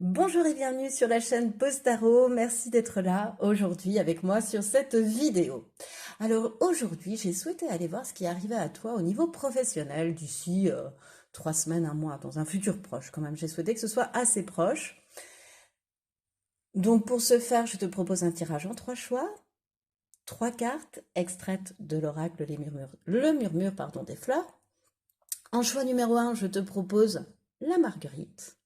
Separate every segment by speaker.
Speaker 1: Bonjour et bienvenue sur la chaîne Postaro. Merci d'être là aujourd'hui avec moi sur cette vidéo. Alors aujourd'hui, j'ai souhaité aller voir ce qui arrivait à toi au niveau professionnel d'ici 3 semaines, un mois, dans un futur proche quand même. J'ai souhaité que ce soit assez proche. Donc pour ce faire, je te propose un tirage en 3 choix. 3 cartes extraites de l'oracle le murmure pardon, des fleurs. En choix numéro 1, je te propose la marguerite.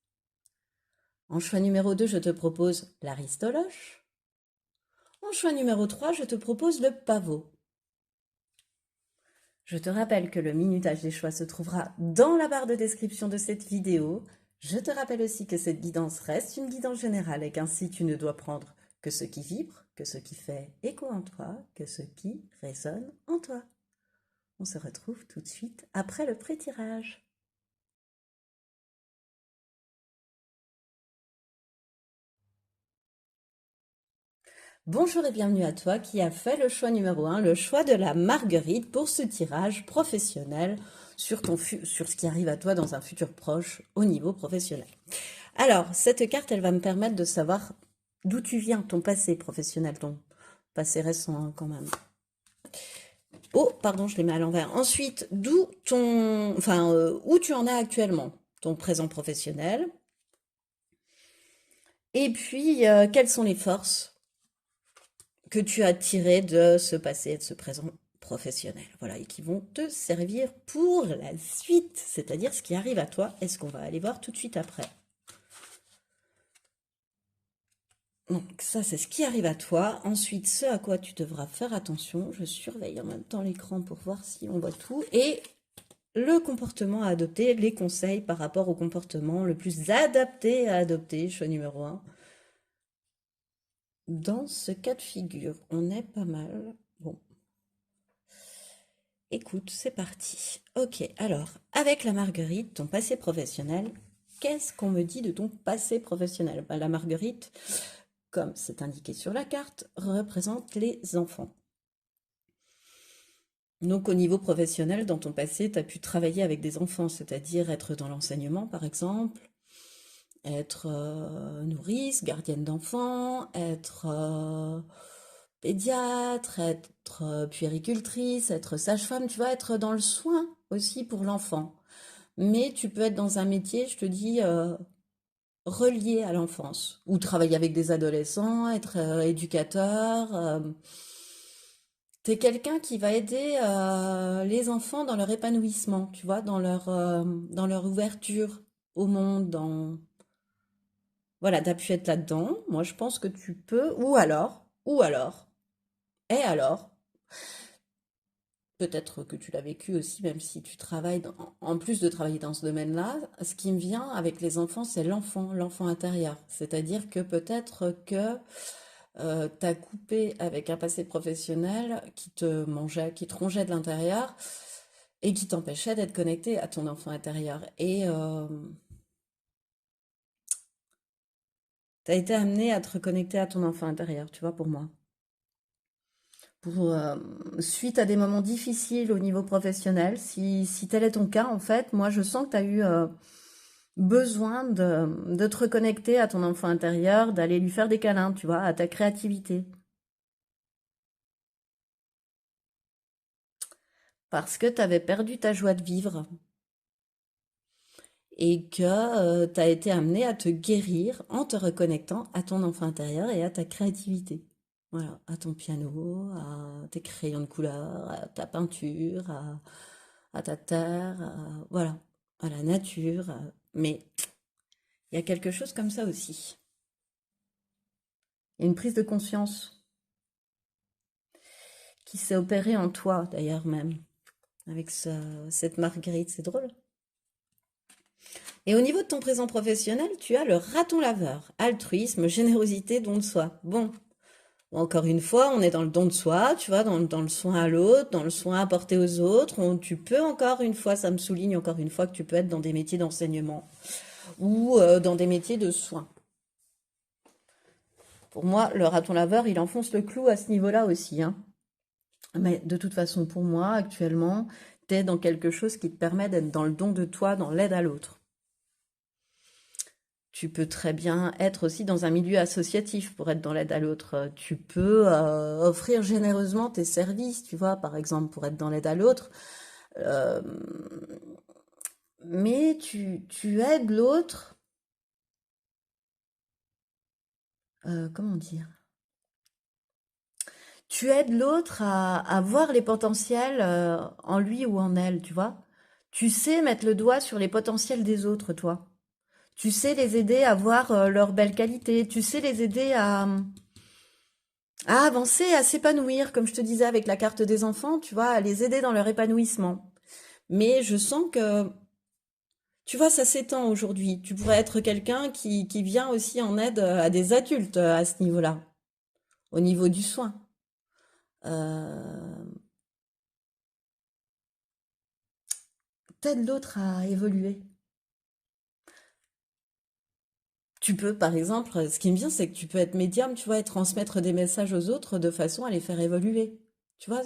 Speaker 1: En choix numéro 2, je te propose l'aristoloche. En choix numéro 3, je te propose le pavot. Je te rappelle que le minutage des choix se trouvera dans la barre de description de cette vidéo. Je te rappelle aussi que cette guidance reste une guidance générale et qu'ainsi tu ne dois prendre que ce qui vibre, que ce qui fait écho en toi, que ce qui résonne en toi. On se retrouve tout de suite après le pré-tirage. Bonjour et bienvenue à toi qui a fait le choix numéro 1, le choix de la marguerite pour ce tirage professionnel sur ce qui arrive à toi dans un futur proche au niveau professionnel. Alors, cette carte, elle va me permettre de savoir d'où tu viens, ton passé professionnel, ton passé récent hein, quand même. Oh, pardon, je l'ai mis à l'envers. Ensuite, où tu en es actuellement, ton présent professionnel. Et puis, quelles sont les forces que tu as tirées de ce passé et de ce présent professionnel. Voilà, et qui vont te servir pour la suite, c'est-à-dire ce qui arrive à toi et ce qu'on va aller voir tout de suite après. Donc ça, c'est ce qui arrive à toi. Ensuite, ce à quoi tu devras faire attention. Je surveille en même temps l'écran pour voir si on voit tout. Et le comportement à adopter, les conseils par rapport au comportement le plus adapté à adopter, choix numéro 1. Dans ce cas de figure, on est pas mal. Bon, écoute, c'est parti. Ok, alors, avec la marguerite, ton passé professionnel, qu'est-ce qu'on me dit de ton passé professionnel? La marguerite, comme c'est indiqué sur la carte, représente les enfants. Donc au niveau professionnel, dans ton passé, tu as pu travailler avec des enfants, c'est-à-dire être dans l'enseignement par exemple, être nourrice, gardienne d'enfants, être pédiatre, être puéricultrice, être sage-femme, tu vas être dans le soin aussi pour l'enfant. Mais tu peux être dans un métier, je te dis, relié à l'enfance, ou travailler avec des adolescents, être éducateur. T'es quelqu'un qui va aider les enfants dans leur épanouissement, tu vois, dans leur ouverture au monde, Voilà, t'as pu être là-dedans. Moi, je pense que tu peux, et alors, peut-être que tu l'as vécu aussi, même si tu travailles, en plus de travailler dans ce domaine-là, ce qui me vient avec les enfants, c'est l'enfant intérieur. C'est-à-dire que peut-être que t'as coupé avec un passé professionnel qui te mangeait, qui te rongeait de l'intérieur et qui t'empêchait d'être connecté à ton enfant intérieur. Et t'as été amené à te reconnecter à ton enfant intérieur, tu vois, pour moi. Suite à des moments difficiles au niveau professionnel, si tel est ton cas, en fait, moi je sens que tu as eu besoin de te reconnecter à ton enfant intérieur, d'aller lui faire des câlins, tu vois, à ta créativité. Parce que tu avais perdu ta joie de vivre et que tu as été amené à te guérir en te reconnectant à ton enfant intérieur et à ta créativité. Voilà, à ton piano, à tes crayons de couleur, à ta peinture, à ta terre, voilà, à la nature. Mais il y a quelque chose comme ça aussi. Il y a une prise de conscience qui s'est opérée en toi, d'ailleurs même, avec cette marguerite, c'est drôle. Et au niveau de ton présent professionnel, tu as le raton laveur, altruisme, générosité, don de soi. Bon, encore une fois, on est dans le don de soi, tu vois, dans le soin à l'autre, dans le soin apporté aux autres. Tu peux encore une fois, ça me souligne encore une fois que tu peux être dans des métiers d'enseignement ou dans des métiers de soins. Pour moi, le raton laveur, il enfonce le clou à ce niveau-là aussi, hein. Mais de toute façon, pour moi, actuellement, tu es dans quelque chose qui te permet d'être dans le don de toi, dans l'aide à l'autre. Tu peux très bien être aussi dans un milieu associatif pour être dans l'aide à l'autre. Tu peux offrir généreusement tes services, tu vois, par exemple, pour être dans l'aide à l'autre. Euh, mais tu aides l'autre, comment dire? Tu aides l'autre à voir les potentiels en lui ou en elle, tu vois. Tu sais mettre le doigt sur les potentiels des autres, toi. Tu sais les aider à voir leurs belles qualités. Tu sais les aider à avancer, à s'épanouir, comme je te disais avec la carte des enfants, tu vois, à les aider dans leur épanouissement. Mais je sens que, tu vois, ça s'étend aujourd'hui. Tu pourrais être quelqu'un qui vient aussi en aide à des adultes à ce niveau-là, au niveau du soin. Euh, T'aides l'autre à évoluer. Tu peux, par exemple, ce qui me vient, c'est que tu peux être médium, tu vois, et transmettre des messages aux autres de façon à les faire évoluer. Tu vois,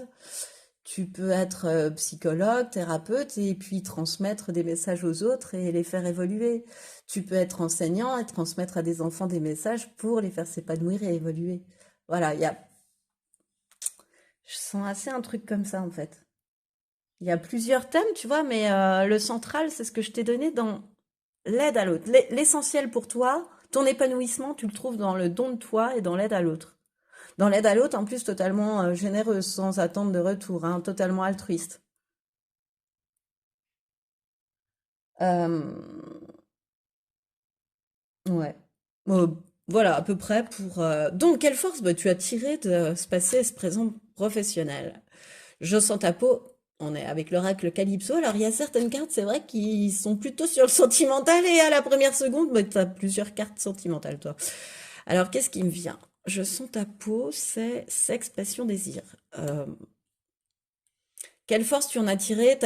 Speaker 1: tu peux être psychologue, thérapeute, et puis transmettre des messages aux autres et les faire évoluer. Tu peux être enseignant et transmettre à des enfants des messages pour les faire s'épanouir et évoluer. Voilà, je sens assez un truc comme ça, en fait. Il y a plusieurs thèmes, tu vois, mais le central, c'est ce que je t'ai donné dans l'aide à l'autre. L'essentiel pour toi, ton épanouissement, tu le trouves dans le don de toi et dans l'aide à l'autre. Dans l'aide à l'autre, en plus, totalement généreuse, sans attente de retour, hein, totalement altruiste. Euh, ouais. Euh, voilà, à peu près pour... Donc, quelle force bah, tu as tiré de ce passé et ce présent professionnel? Je sens ta peau. On est avec l'oracle Calypso. Alors, il y a certaines cartes, c'est vrai, qui sont plutôt sur le sentimental et à la première seconde, bah, tu as plusieurs cartes sentimentales, toi. Alors, qu'est-ce qui me vient? Je sens ta peau, c'est sexe, passion, désir. Euh, Quelle force tu en as tiré?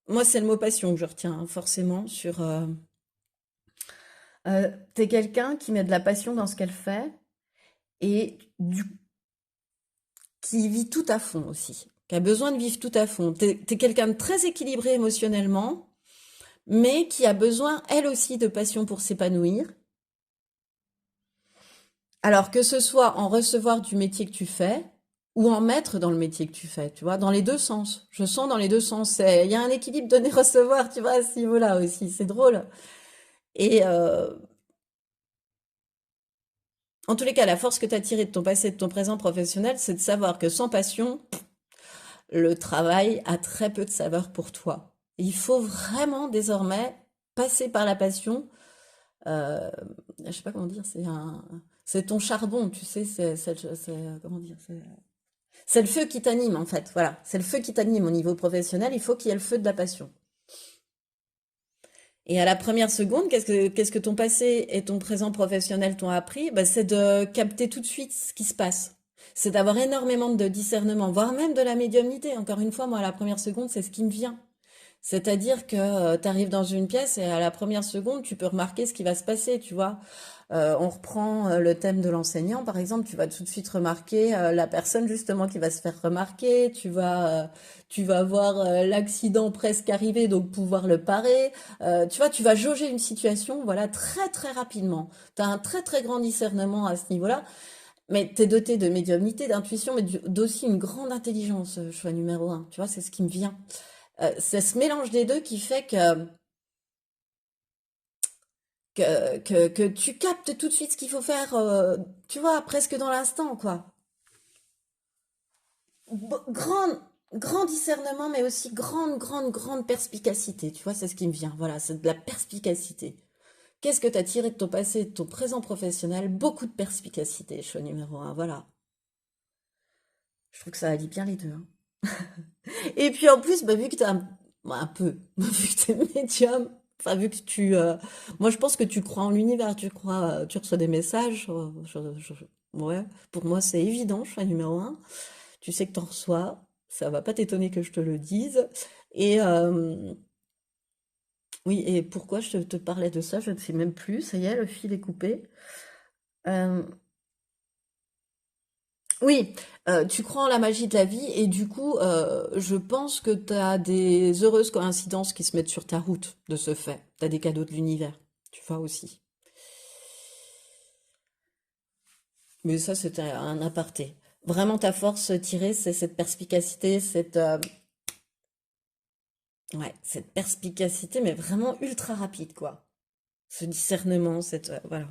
Speaker 1: Moi, c'est le mot passion que je retiens, hein, forcément, sur... t'es quelqu'un qui met de la passion dans ce qu'elle fait et qui vit tout à fond aussi, qui a besoin de vivre tout à fond. T'es quelqu'un de très équilibré émotionnellement, mais qui a besoin, elle aussi, de passion pour s'épanouir. Alors que ce soit en recevoir du métier que tu fais ou en mettre dans le métier que tu fais, tu vois, dans les deux sens. Je sens dans les deux sens. Il y a un équilibre donner-recevoir, tu vois, à ce niveau-là aussi. C'est drôle. Et en tous les cas, la force que tu as tirée de ton passé, de ton présent professionnel, c'est de savoir que sans passion, le travail a très peu de saveur pour toi. Il faut vraiment désormais passer par la passion. Euh, je sais pas comment dire, c'est ton charbon, tu sais, comment dire, c'est le feu qui t'anime en fait. Voilà, c'est le feu qui t'anime au niveau professionnel. Il faut qu'il y ait le feu de la passion. Et à la première seconde, qu'est-ce que ton passé et ton présent professionnel t'ont appris? Bah, c'est de capter tout de suite ce qui se passe. C'est d'avoir énormément de discernement, voire même de la médiumnité. Encore une fois, moi, à la première seconde, c'est ce qui me vient. C'est-à-dire que tu arrives dans une pièce et à la première seconde, tu peux remarquer ce qui va se passer, tu vois. On reprend le thème de l'enseignant, par exemple, tu vas tout de suite remarquer la personne justement qui va se faire remarquer, tu vas voir l'accident presque arrivé, donc pouvoir le parer. Tu vois, tu vas jauger une situation, voilà, très très rapidement. Tu as un très très grand discernement à ce niveau-là, mais tu es doté de médiumnité, d'intuition, mais d'aussi une grande intelligence, choix numéro un. Tu vois, c'est ce qui me vient. C'est ce mélange des deux qui fait que tu captes tout de suite ce qu'il faut faire, tu vois, presque dans l'instant, quoi. Grand, grand discernement, mais aussi grande perspicacité, tu vois, c'est ce qui me vient. Voilà, c'est de la perspicacité. Qu'est-ce que tu as tiré de ton passé, de ton présent professionnel? Beaucoup de perspicacité, choix numéro un, voilà. Je trouve que ça allie bien les deux, hein. Et puis en plus, bah, vu que tu as un peu, vu que tu es médium, enfin vu que moi je pense que tu crois en l'univers, tu reçois des messages, ouais, pour moi c'est évident, choix numéro un. Tu sais que tu en reçois, ça va pas t'étonner que je te le dise. Et oui, et pourquoi je te parlais de ça, je ne sais même plus, ça y est, le fil est coupé. Euh, Oui, tu crois en la magie de la vie et du coup, je pense que tu as des heureuses coïncidences qui se mettent sur ta route de ce fait. Tu as des cadeaux de l'univers, tu vois aussi. Mais ça, c'était un aparté. Vraiment, ta force tirée, c'est cette perspicacité, ouais, cette perspicacité, mais vraiment ultra rapide, quoi. Ce discernement, voilà.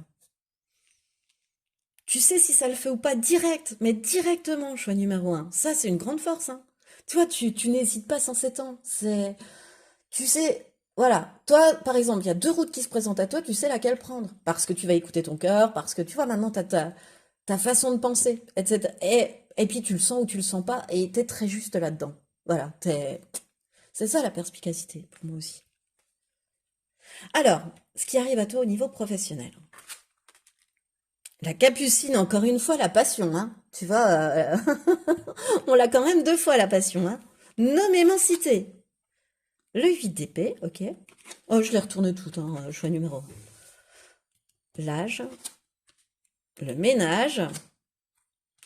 Speaker 1: Tu sais si ça le fait ou pas direct, mais directement, choix numéro un. Ça, c'est une grande force, hein. Tu vois, tu n'hésites pas sans 7 ans. Tu sais, voilà. Toi, par exemple, il y a deux routes qui se présentent à toi, tu sais laquelle prendre. Parce que tu vas écouter ton cœur, parce que tu vois, maintenant, t'as ta façon de penser, etc. Et puis, tu le sens ou tu le sens pas, et t'es très juste là-dedans. Voilà, c'est ça la perspicacité, pour moi aussi. Alors, ce qui arrive à toi au niveau professionnel. La capucine, encore une fois, la passion, hein. Tu vois, on l'a quand même deux fois, la passion, hein. Nommément cité. Le 8 d'épée, ok. Oh, je les retourne toutes, hein, choix numéro. L'âge, le ménage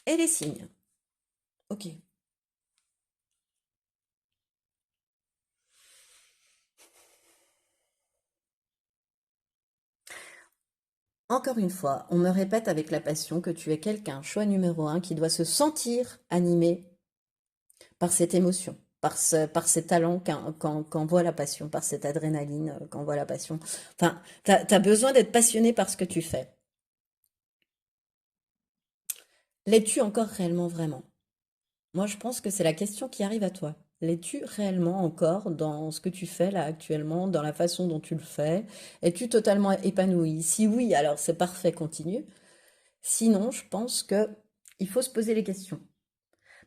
Speaker 1: et les signes. Ok. Encore une fois, on me répète avec la passion que tu es quelqu'un, choix numéro un, qui doit se sentir animé par cette émotion, par ces talents qu'envoie la passion, par cette adrénaline qu'envoie la passion. Enfin, t'as besoin d'être passionné par ce que tu fais. L'es-tu encore réellement vraiment? Moi, je pense que c'est la question qui arrive à toi. L'es-tu réellement encore dans ce que tu fais là actuellement, dans la façon dont tu le fais? Es-tu totalement épanoui? Si oui, alors c'est parfait, continue. Sinon, je pense que il faut se poser les questions.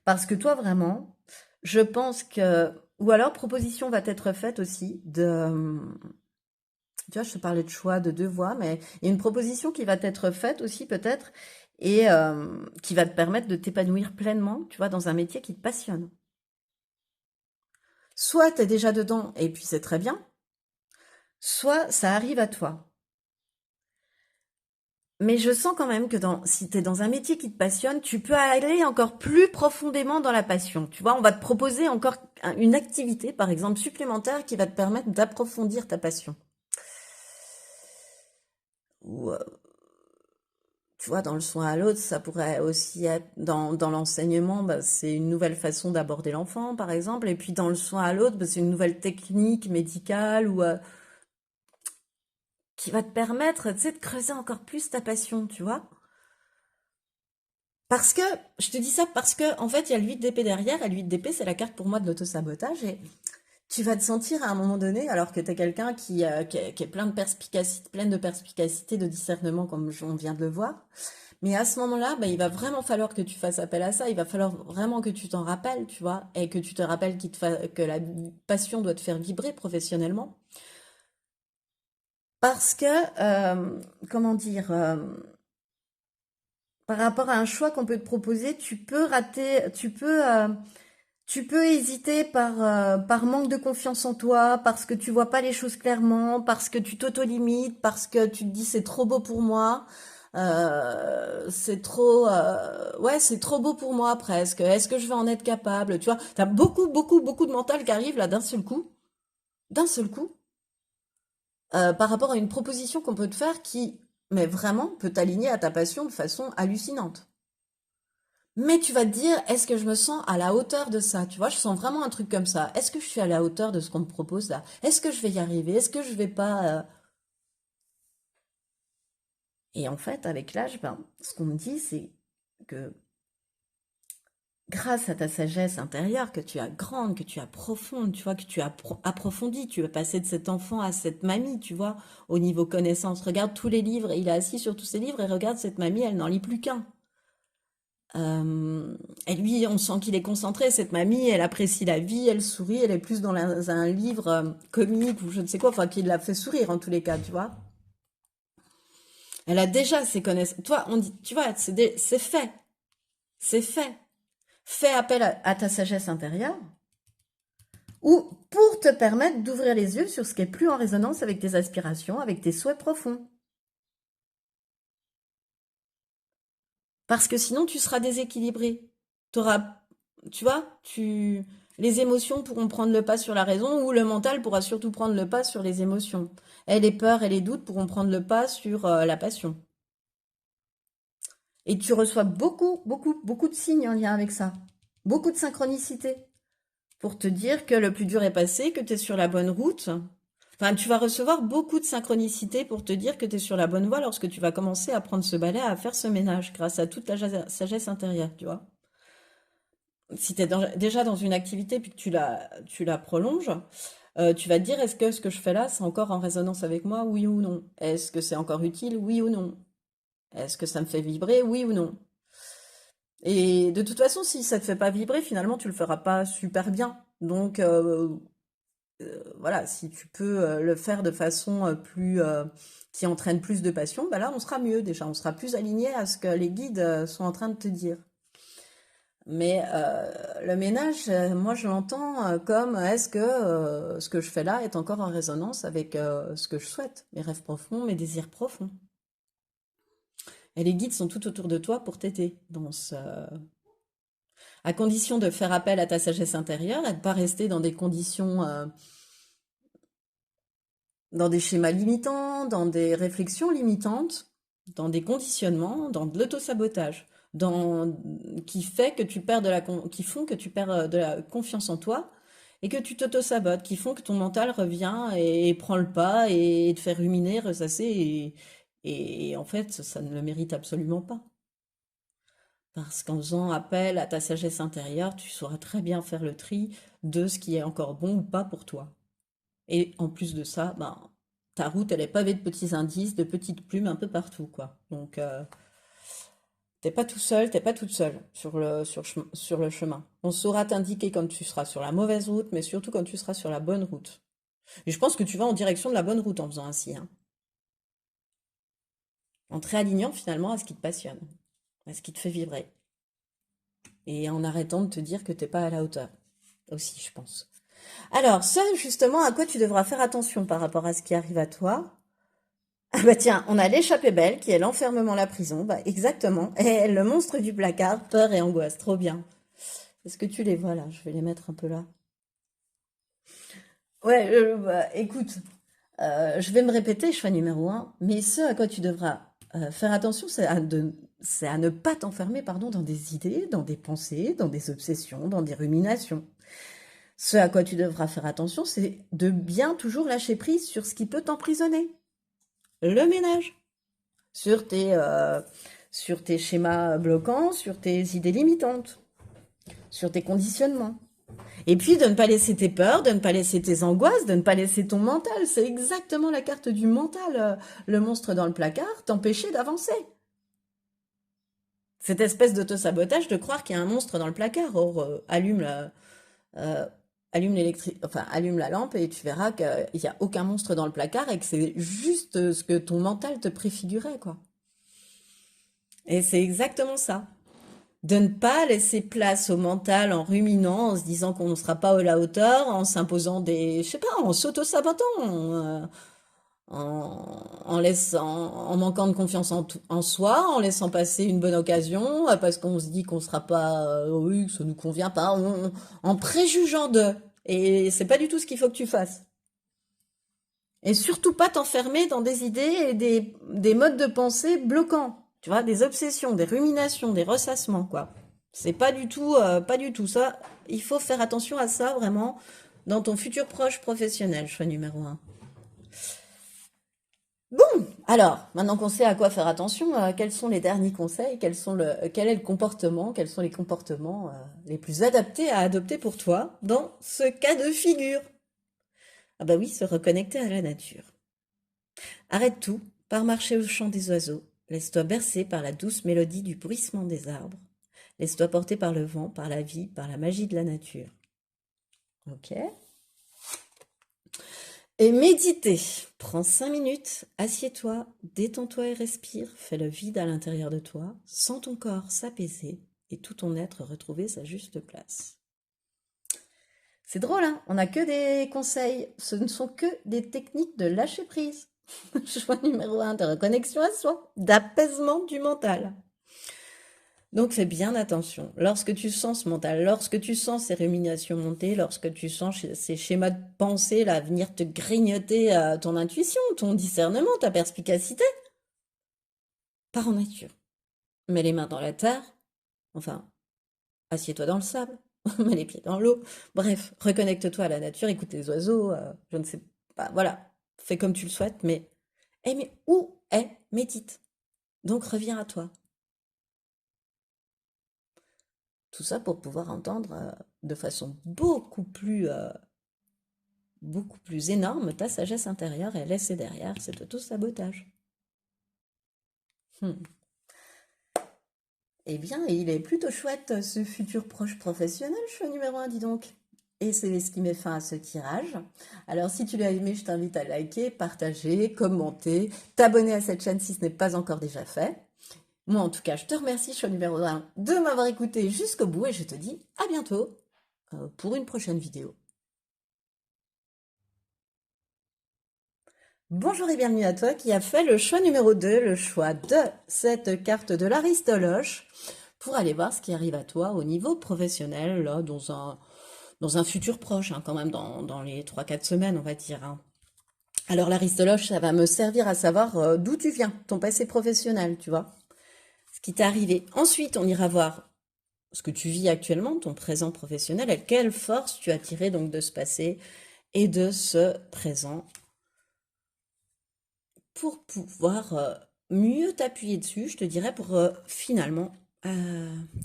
Speaker 1: Parce que toi, vraiment, je pense que... Ou alors, proposition va être faite aussi de... Tu vois, je te parlais de choix de deux voies, mais il y a une proposition qui va être faite aussi peut-être et qui va te permettre de t'épanouir pleinement, tu vois, dans un métier qui te passionne. Soit tu es déjà dedans et puis c'est très bien, soit ça arrive à toi. Mais je sens quand même que si tu es dans un métier qui te passionne, tu peux aller encore plus profondément dans la passion. Tu vois, on va te proposer encore une activité, par exemple, supplémentaire qui va te permettre d'approfondir ta passion. Ou, tu vois, dans le soin à l'autre, ça pourrait aussi être dans l'enseignement, bah, c'est une nouvelle façon d'aborder l'enfant, par exemple. Et puis dans le soin à l'autre, bah, c'est une nouvelle technique médicale ou qui va te permettre, tu sais, de creuser encore plus ta passion, tu vois. Parce que, je te dis ça parce que, en fait, il y a le 8 d'épée derrière, et le 8 d'épée, c'est la carte pour moi de l'autosabotage, et tu vas te sentir à un moment donné, alors que tu es quelqu'un qui est plein de perspicacité, pleine de perspicacité, de discernement, comme on vient de le voir. Mais à ce moment-là, bah, il va vraiment falloir que tu fasses appel à ça, il va falloir vraiment que tu t'en rappelles, tu vois, et que tu te rappelles que la passion doit te faire vibrer professionnellement. Parce que, comment dire, par rapport à un choix qu'on peut te proposer, tu peux rater, tu peux hésiter par manque de confiance en toi, parce que tu vois pas les choses clairement, parce que tu t'auto-limites, parce que tu te dis c'est trop beau pour moi, ouais, c'est trop beau pour moi presque. Est-ce que je vais en être capable? Tu vois, t'as beaucoup, beaucoup, beaucoup de mental qui arrive là d'un seul coup, par rapport à une proposition qu'on peut te faire qui, mais vraiment, peut t'aligner à ta passion de façon hallucinante. Mais tu vas te dire, est-ce que je me sens à la hauteur de ça? Tu vois, je sens vraiment un truc comme ça. Est-ce que je suis à la hauteur de ce qu'on me propose là? Est-ce que je vais y arriver? Est-ce que je vais pas... Et en fait, avec l'âge, ben, ce qu'on me dit, c'est que grâce à ta sagesse intérieure, que tu as grande, que tu as profonde, tu vois, que tu as approfondie, tu vas passer de cet enfant à cette mamie, tu vois, au niveau connaissance. Regarde tous les livres, il est assis sur tous ses livres et regarde cette mamie, elle n'en lit plus qu'un. Euh, et lui, on sent qu'il est concentré. Cette mamie, elle apprécie la vie, elle sourit, elle est plus dans un livre comique ou je ne sais quoi, enfin qui la fait sourire en tous les cas, tu vois. Elle a déjà ses connaissances. Toi, on dit, tu vois, c'est fait, c'est fait. Fais appel à ta sagesse intérieure ou pour te permettre d'ouvrir les yeux sur ce qui est plus en résonance avec tes aspirations, avec tes souhaits profonds. Parce que sinon, tu seras déséquilibré. T'auras, tu vois, les émotions pourront prendre le pas sur la raison ou le mental pourra surtout prendre le pas sur les émotions. Et les peurs et les doutes pourront prendre le pas sur la passion. Et tu reçois beaucoup, beaucoup, beaucoup de signes en lien avec ça. Beaucoup de synchronicité pour te dire que le plus dur est passé, que tu es sur la bonne route. Enfin, tu vas recevoir beaucoup de synchronicité pour te dire que tu es sur la bonne voie lorsque tu vas commencer à prendre ce balai, à faire ce ménage grâce à toute ta sagesse intérieure, tu vois. Si tu es déjà dans une activité puis que tu la prolonges, tu vas te dire, est-ce que ce que je fais là, c'est encore en résonance avec moi, oui ou non? Est-ce que c'est encore utile, oui ou non? Est-ce que ça me fait vibrer, oui ou non? Et de toute façon, si ça te fait pas vibrer, finalement, tu le feras pas super bien. Donc, voilà, si tu peux le faire de façon qui entraîne plus de passion, bah là, on sera mieux déjà. On sera plus aligné à ce que les guides sont en train de te dire. Mais le ménage, moi, je l'entends comme est-ce que ce que je fais là est encore en résonance avec ce que je souhaite, mes rêves profonds, mes désirs profonds. Et les guides sont tout autour de toi pour t'aider à condition de faire appel à ta sagesse intérieure et de pas rester dans des conditions, dans des schémas limitants, dans des réflexions limitantes, dans des conditionnements, dans de l'autosabotage, qui fait que tu perds qui font que tu perds de la confiance en toi et que tu t'autosabotes, qui font que ton mental revient et prend le pas et te fait ruminer, ressasser et en fait, ça ne le mérite absolument pas. Parce qu'en faisant appel à ta sagesse intérieure, tu sauras très bien faire le tri de ce qui est encore bon ou pas pour toi. Et en plus de ça, ben, ta route, elle est pavée de petits indices, de petites plumes un peu partout, quoi. Donc, t'es pas tout seul, t'es pas toute seule sur le chemin. On saura t'indiquer quand tu seras sur la mauvaise route, mais surtout quand tu seras sur la bonne route. Et je pense que tu vas en direction de la bonne route en faisant ainsi, hein. En te réalignant finalement à ce qui te passionne, à ce qui te fait vibrer. Et en arrêtant de te dire que t'es pas à la hauteur. Aussi, je pense. Alors, ça, justement, à quoi tu devras faire attention par rapport à ce qui arrive à toi. Ah bah tiens, on a l'échappée belle, qui est l'enfermement, la prison. Bah exactement. Et le monstre du placard, peur et angoisse. Trop bien. Est-ce que tu les vois là? Je vais les mettre un peu là. Ouais, bah, écoute, je vais me répéter, choix numéro un, mais ce à quoi tu devras faire attention, c'est à ne pas t'enfermer, pardon, dans des idées, dans des pensées, dans des obsessions, dans des ruminations. Ce à quoi tu devras faire attention, c'est de bien toujours lâcher prise sur ce qui peut t'emprisonner. Le ménage. Sur sur tes schémas bloquants, sur tes idées limitantes, sur tes conditionnements. Et puis de ne pas laisser tes peurs, de ne pas laisser tes angoisses, de ne pas laisser ton mental. C'est exactement la carte du mental, le monstre dans le placard, t'empêcher d'avancer. Cette espèce d'auto-sabotage de croire qu'il y a un monstre dans le placard. Or, euh, allume la lampe et tu verras qu'il n'y a aucun monstre dans le placard et que c'est juste ce que ton mental te préfigurait, quoi. Et c'est exactement ça. De ne pas laisser place au mental en ruminant, en se disant qu'on ne sera pas à la hauteur, en s'imposant je sais pas, en s'auto-sabotant, en manquant de confiance en soi, en laissant passer une bonne occasion, parce qu'on se dit qu'on sera pas, oui, que ça nous convient pas, en préjugeant de. Et c'est pas du tout ce qu'il faut que tu fasses. Et surtout pas t'enfermer dans des idées et des modes de pensée bloquants. Tu vois, des obsessions, des ruminations, des ressassements, quoi. C'est pas du tout ça. Il faut faire attention à ça vraiment dans ton futur proche professionnel, choix numéro un. Bon, alors, maintenant qu'on sait à quoi faire attention, quels sont les derniers conseils, quel est le comportement, quels sont les comportements les plus adaptés à adopter pour toi dans ce cas de figure? Ah bah oui, se reconnecter à la nature. Arrête tout, pars marcher au chant des oiseaux, laisse-toi bercer par la douce mélodie du bruissement des arbres, laisse-toi porter par le vent, par la vie, par la magie de la nature. Ok? Et méditer. Prends 5 minutes, assieds-toi, détends-toi et respire, fais le vide à l'intérieur de toi, sens ton corps s'apaiser et tout ton être retrouver sa juste place. C'est drôle, hein? On n'a que des conseils, ce ne sont que des techniques de lâcher prise. Choix numéro un, de reconnexion à soi, d'apaisement du mental. Donc fais bien attention. Lorsque tu sens ce mental, lorsque tu sens ces ruminations monter, lorsque tu sens ces schémas de pensée là venir te grignoter ton intuition, ton discernement, ta perspicacité, pars en nature. mets les mains dans la terre, enfin, assieds-toi dans le sable, mets les pieds dans l'eau. Bref, reconnecte-toi à la nature, écoute les oiseaux, je ne sais pas, voilà, fais comme tu le souhaites, mais, mais où est médite? Donc reviens à toi. Tout ça pour pouvoir entendre de façon beaucoup plus énorme ta sagesse intérieure et laisser derrière cet auto-sabotage. Hmm. Eh bien, il est plutôt chouette ce futur proche professionnel, choix numéro un, dis donc. Et c'est ce qui met fin à ce tirage. Alors, si tu l'as aimé, je t'invite à liker, partager, commenter, t'abonner à cette chaîne si ce n'est pas encore déjà fait. Moi, en tout cas, je te remercie, choix numéro un, de m'avoir écouté jusqu'au bout et je te dis à bientôt pour une prochaine vidéo. Bonjour et bienvenue à toi qui a fait le choix numéro 2, le choix de cette carte de l'Aristoloche pour aller voir ce qui arrive à toi au niveau professionnel, là, dans un futur proche, hein, quand même, dans les 3 4 semaines, on va dire, hein. Alors l'Aristoloche, ça va me servir à savoir d'où tu viens, ton passé professionnel, tu vois, ce qui t'est arrivé. Ensuite, on ira voir ce que tu vis actuellement, ton présent professionnel, et quelle force tu as tiré donc de ce passé et de ce présent pour pouvoir mieux t'appuyer dessus, je te dirais, pour finalement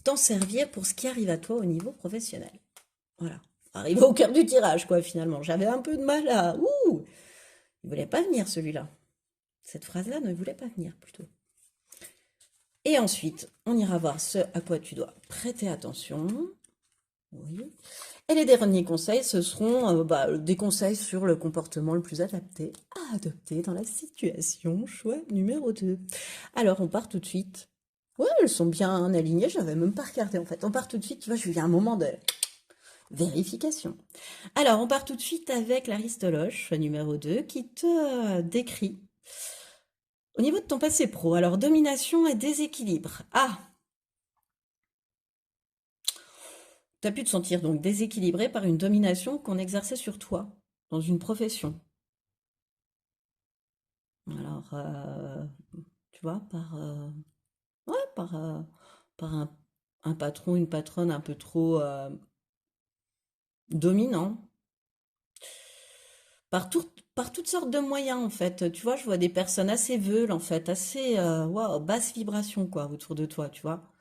Speaker 1: t'en servir pour ce qui arrive à toi au niveau professionnel. Voilà. Arrivé au cœur du tirage, quoi, finalement. J'avais un peu de mal à... Ouh! Il voulait pas venir, celui-là. Cette phrase-là ne voulait pas venir, plutôt. Et ensuite, on ira voir ce à quoi tu dois prêter attention. Oui. Et les derniers conseils, ce seront des conseils sur le comportement le plus adapté à adopter dans la situation. Choix numéro 2. Alors, on part tout de suite. Ouais, elles sont bien alignées, j'avais même pas regardé en fait. On part tout de suite, tu vois, je vis un moment de vérification. Alors, on part tout de suite avec l'Aristoloche, choix numéro 2, qui te décrit au niveau de ton passé pro. Alors, domination et déséquilibre. Ah, tu as pu te sentir donc déséquilibré par une domination qu'on exerçait sur toi dans une profession. Alors, tu vois, ouais, par un patron, une patronne un peu trop dominant, par toutes sortes de moyens, en fait. Tu vois, je vois des personnes assez veules, en fait, assez waouh, basse vibration, quoi, autour de toi, tu vois.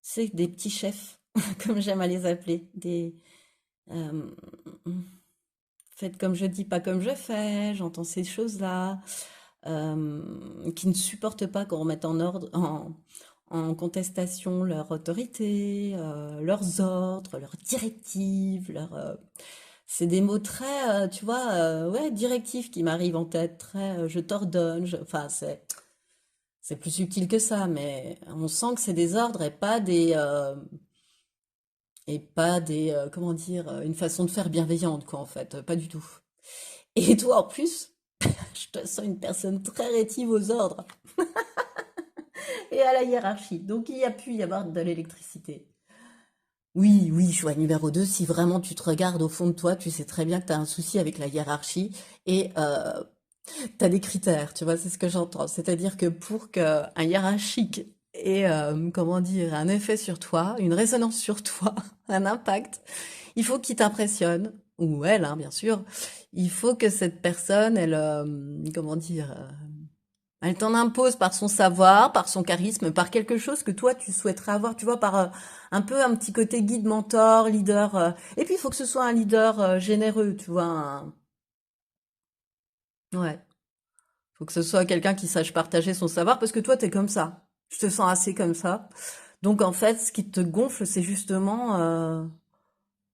Speaker 1: C'est des petits chefs, comme j'aime à les appeler. Euh, Faites comme je dis, pas comme je fais, j'entends ces choses-là, qui ne supportent pas qu'on remette en contestation leur autorité, leurs ordres, leurs directives, c'est des mots très, tu vois, ouais, directifs qui m'arrivent en tête, très, je t'ordonne, enfin, c'est plus subtil que ça, mais on sent que c'est des ordres et pas des, comment dire, une façon de faire bienveillante, quoi, en fait, pas du tout. Et toi, en plus, je te sens une personne très rétive aux ordres et à la hiérarchie. Donc, il y a pu y avoir de l'électricité. Oui, oui, choix numéro 2. Si vraiment tu te regardes au fond de toi, tu sais très bien que tu as un souci avec la hiérarchie et tu as des critères, tu vois, c'est ce que j'entends. C'est-à-dire que pour qu'un hiérarchique ait, comment dire, un effet sur toi, une résonance sur toi, un impact, il faut qu'il t'impressionne, ou elle, hein, bien sûr. Il faut que cette personne, elle, comment dire, elle t'en impose par son savoir, par son charisme, par quelque chose que toi tu souhaiterais avoir, tu vois, par un peu un petit côté guide, mentor, leader. Et puis il faut que ce soit un leader généreux, tu vois. Ouais, faut que ce soit quelqu'un qui sache partager son savoir, parce que toi t'es comme ça. Je te sens assez comme ça. Donc en fait, ce qui te gonfle, c'est justement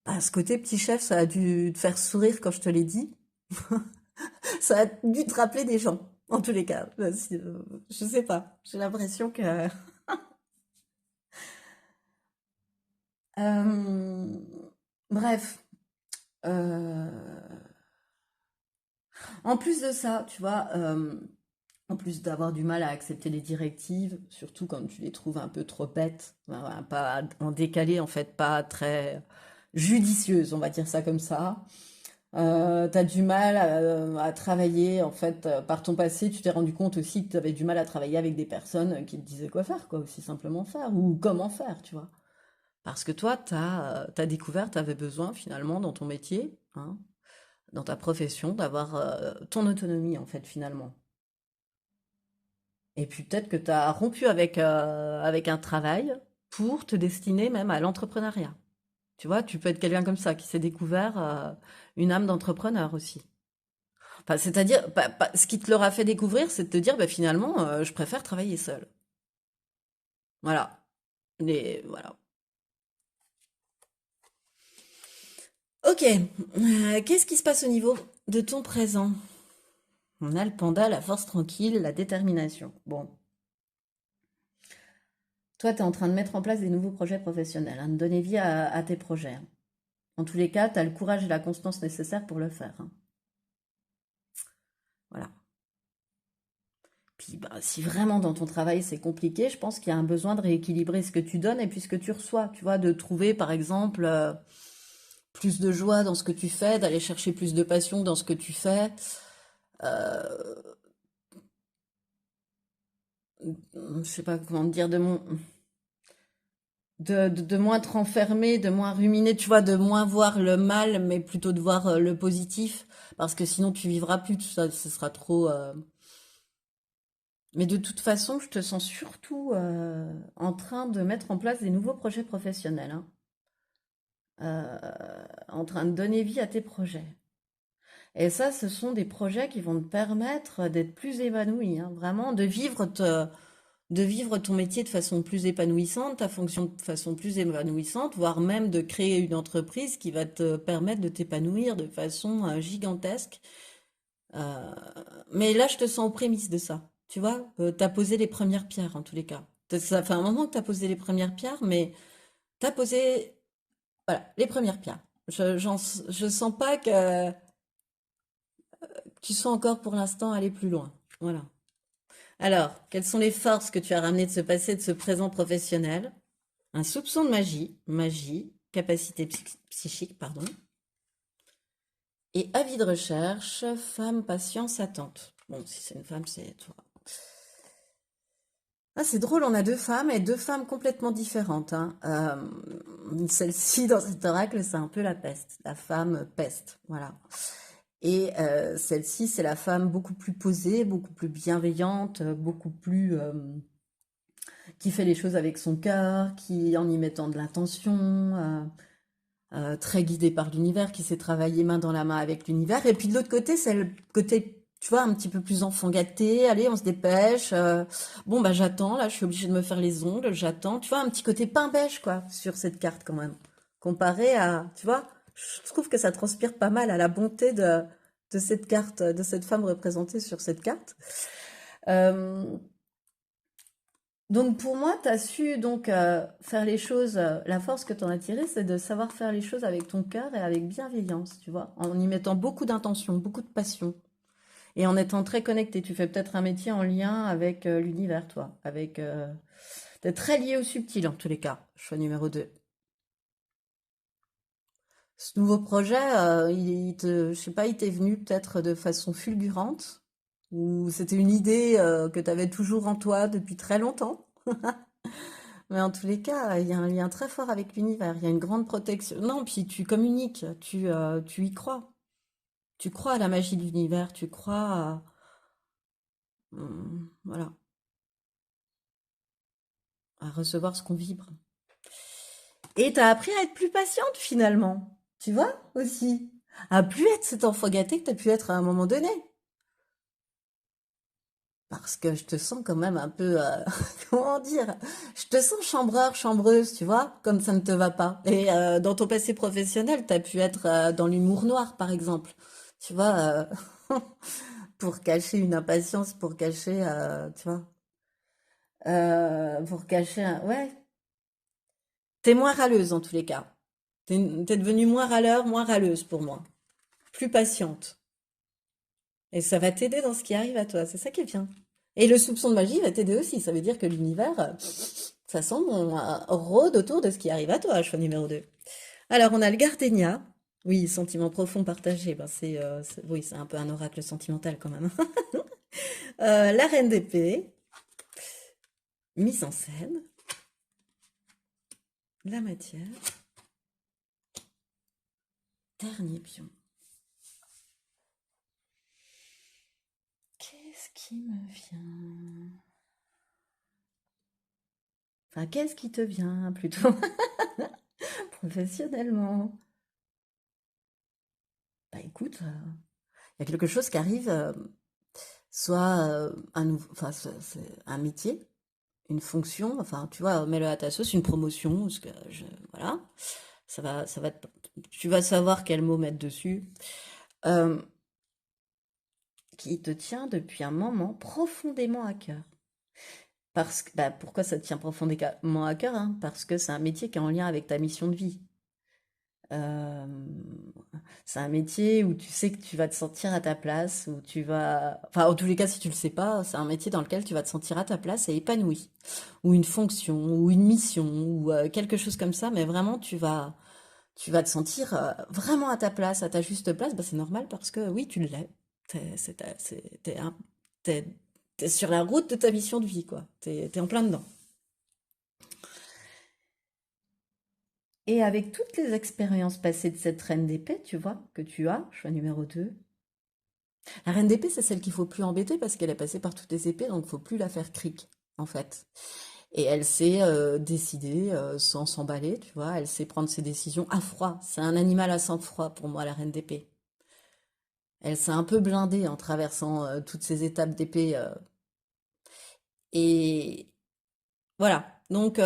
Speaker 1: ce côté petit chef. Ça a dû te faire sourire quand je te l'ai dit. Ça a dû te rappeler des gens, en tous les cas. Je sais pas. J'ai l'impression que Euh, bref, euh, en plus de ça, tu vois, en plus d'avoir du mal à accepter les directives, surtout quand tu les trouves un peu trop bêtes, voilà, pas en décalé, en fait, pas très judicieuses, on va dire ça comme ça. T'as du mal à travailler, en fait, par ton passé, tu t'es rendu compte aussi que tu avais du mal à travailler avec des personnes qui te disaient quoi faire, quoi, aussi simplement faire, ou comment faire, tu vois. Parce que toi, t'as découvert, t'avais besoin finalement dans ton métier, hein, dans ta profession, d'avoir ton autonomie, en fait, finalement. Et puis peut-être que t'as rompu avec un travail pour te destiner même à l'entrepreneuriat. Tu vois, tu peux être quelqu'un comme ça qui s'est découvert une âme d'entrepreneur aussi. Enfin, c'est-à-dire, ce qui te l'aura fait découvrir, c'est de te dire, bah, finalement, je préfère travailler seul. Voilà. Voilà. Ok. Qu'est-ce qui se passe au niveau de ton présent? On a le panda, la force tranquille, la détermination. Bon, toi, tu es en train de mettre en place des nouveaux projets professionnels, hein, de donner vie à tes projets, hein. En tous les cas, tu as le courage et la constance nécessaires pour le faire, hein. Voilà. Puis, bah, si vraiment dans ton travail c'est compliqué, je pense qu'il y a un besoin de rééquilibrer ce que tu donnes et puis ce que tu reçois. Tu vois, de trouver par exemple plus de joie dans ce que tu fais, d'aller chercher plus de passion dans ce que tu fais. Euh, je sais pas comment te dire, de moins te renfermer, de moins ruminer, tu vois, de moins voir le mal, mais plutôt de voir le positif. Parce que sinon tu vivras plus, tout ça, ce sera trop. Mais de toute façon, je te sens surtout en train de mettre en place des nouveaux projets professionnels, hein. En train de donner vie à tes projets. Et ça, ce sont des projets qui vont te permettre d'être plus épanoui, hein, vraiment, de vivre ton métier de façon plus épanouissante, ta fonction de façon plus épanouissante, voire même de créer une entreprise qui va te permettre de t'épanouir de façon gigantesque. Euh, mais là, je te sens aux prémices de ça. Tu vois, tu as posé les premières pierres en tous les cas. Ça fait un moment que tu as posé les premières pierres, mais tu as posé, voilà, les premières pierres. Je sens pas que tu sois encore pour l'instant aller plus loin. Voilà. Alors, quelles sont les forces que tu as ramenées de ce passé, de ce présent professionnel? Un soupçon de magie, capacité psychique, pardon, et avis de recherche, femme, patience, attente. Bon, si c'est une femme, c'est toi. Ah, c'est drôle, on a deux femmes et deux femmes complètement différentes, hein. Celle-ci, dans cet oracle, c'est un peu la peste, la femme peste, voilà. Et celle-ci, c'est la femme beaucoup plus posée, beaucoup plus bienveillante, beaucoup plus qui fait les choses avec son cœur, qui en y mettant de l'intention, très guidée par l'univers, qui sait travailler main dans la main avec l'univers. Et puis de l'autre côté, c'est le côté, tu vois, un petit peu plus enfant gâté. Allez, on se dépêche. Bon, bah j'attends, là, je suis obligée de me faire les ongles, j'attends. Tu vois, un petit côté pain beige, quoi, sur cette carte quand même. Comparé à, tu vois, je trouve que ça transpire pas mal à la bonté de cette carte, de cette femme représentée sur cette carte. Euh, donc pour moi, tu as su donc faire les choses, la force que tu en as tirée, c'est de savoir faire les choses avec ton cœur et avec bienveillance, tu vois, en y mettant beaucoup d'intention, beaucoup de passion et en étant très connecté. Tu fais peut-être un métier en lien avec l'univers, toi, avec t'es très lié au subtil en tous les cas. Choix numéro 2. Ce nouveau projet, je sais pas, il t'est venu peut-être de façon fulgurante ou c'était une idée que tu avais toujours en toi depuis très longtemps. Mais en tous les cas, il y a un lien très fort avec l'univers. Il y a une grande protection. Non, puis tu communiques, tu y crois. Tu crois à la magie de l'univers, tu crois voilà, à recevoir ce qu'on vibre. Et t'as appris à être plus patiente finalement. Tu vois aussi. À plus être cet enfant gâté que t'as pu être à un moment donné. Parce que je te sens quand même un peu, comment dire, je te sens chambreur, chambreuse, tu vois, comme ça ne te va pas. Et dans ton passé professionnel, tu as pu être dans l'humour noir, par exemple, tu vois, pour cacher une impatience, pour cacher, tu vois, pour cacher, ouais, t'es moins râleuse en tous les cas. T'es devenue moins râleur, moins râleuse pour moi, plus patiente. Et ça va t'aider dans ce qui arrive à toi, c'est ça qui est bien. Et le soupçon de magie va t'aider aussi. Ça veut dire que l'univers, ça semble, rôde autour de ce qui arrive à toi, choix numéro 2. Alors, on a le gardénia. Oui, sentiment profond partagé. Ben oui, c'est un peu un oracle sentimental quand même. La reine d'épée, mise en scène, la matière, dernier pion. Qu'est-ce qui me vient? Enfin, qu'est-ce qui te vient plutôt professionnellement? Bah écoute, il y a quelque chose qui arrive, soit enfin, c'est un métier, une fonction, enfin, tu vois, mets-le à ta sauce, une promotion, parce que voilà, tu vas savoir quel mot mettre dessus, euh, qui te tient depuis un moment profondément à cœur. Parce que, bah, pourquoi ça te tient profondément à cœur, hein? Parce que c'est un métier qui est en lien avec ta mission de vie. Euh, c'est un métier où tu sais que tu vas te sentir à ta place, où tu vas... Enfin, en tous les cas, si tu le sais pas, c'est un métier dans lequel tu vas te sentir à ta place et épanoui. Ou une fonction, ou une mission, ou quelque chose comme ça, mais vraiment, tu vas te sentir vraiment à ta place, à ta juste place. Bah, c'est normal parce que oui, tu l'es. T'es, t'es sur la route de ta mission de vie, quoi. T'es en plein dedans. Et avec toutes les expériences passées de cette reine d'épée, tu vois, que tu as, choix numéro 2. La reine d'épée, c'est celle qu'il faut plus embêter parce qu'elle est passée par toutes les épées, donc il faut plus la faire cric, en fait. Et elle sait décider sans s'emballer, tu vois, elle sait prendre ses décisions à froid. C'est un animal à sang-froid pour moi, la reine d'épée. Elle s'est un peu blindée en traversant toutes ces étapes d'épée. Et voilà. Donc,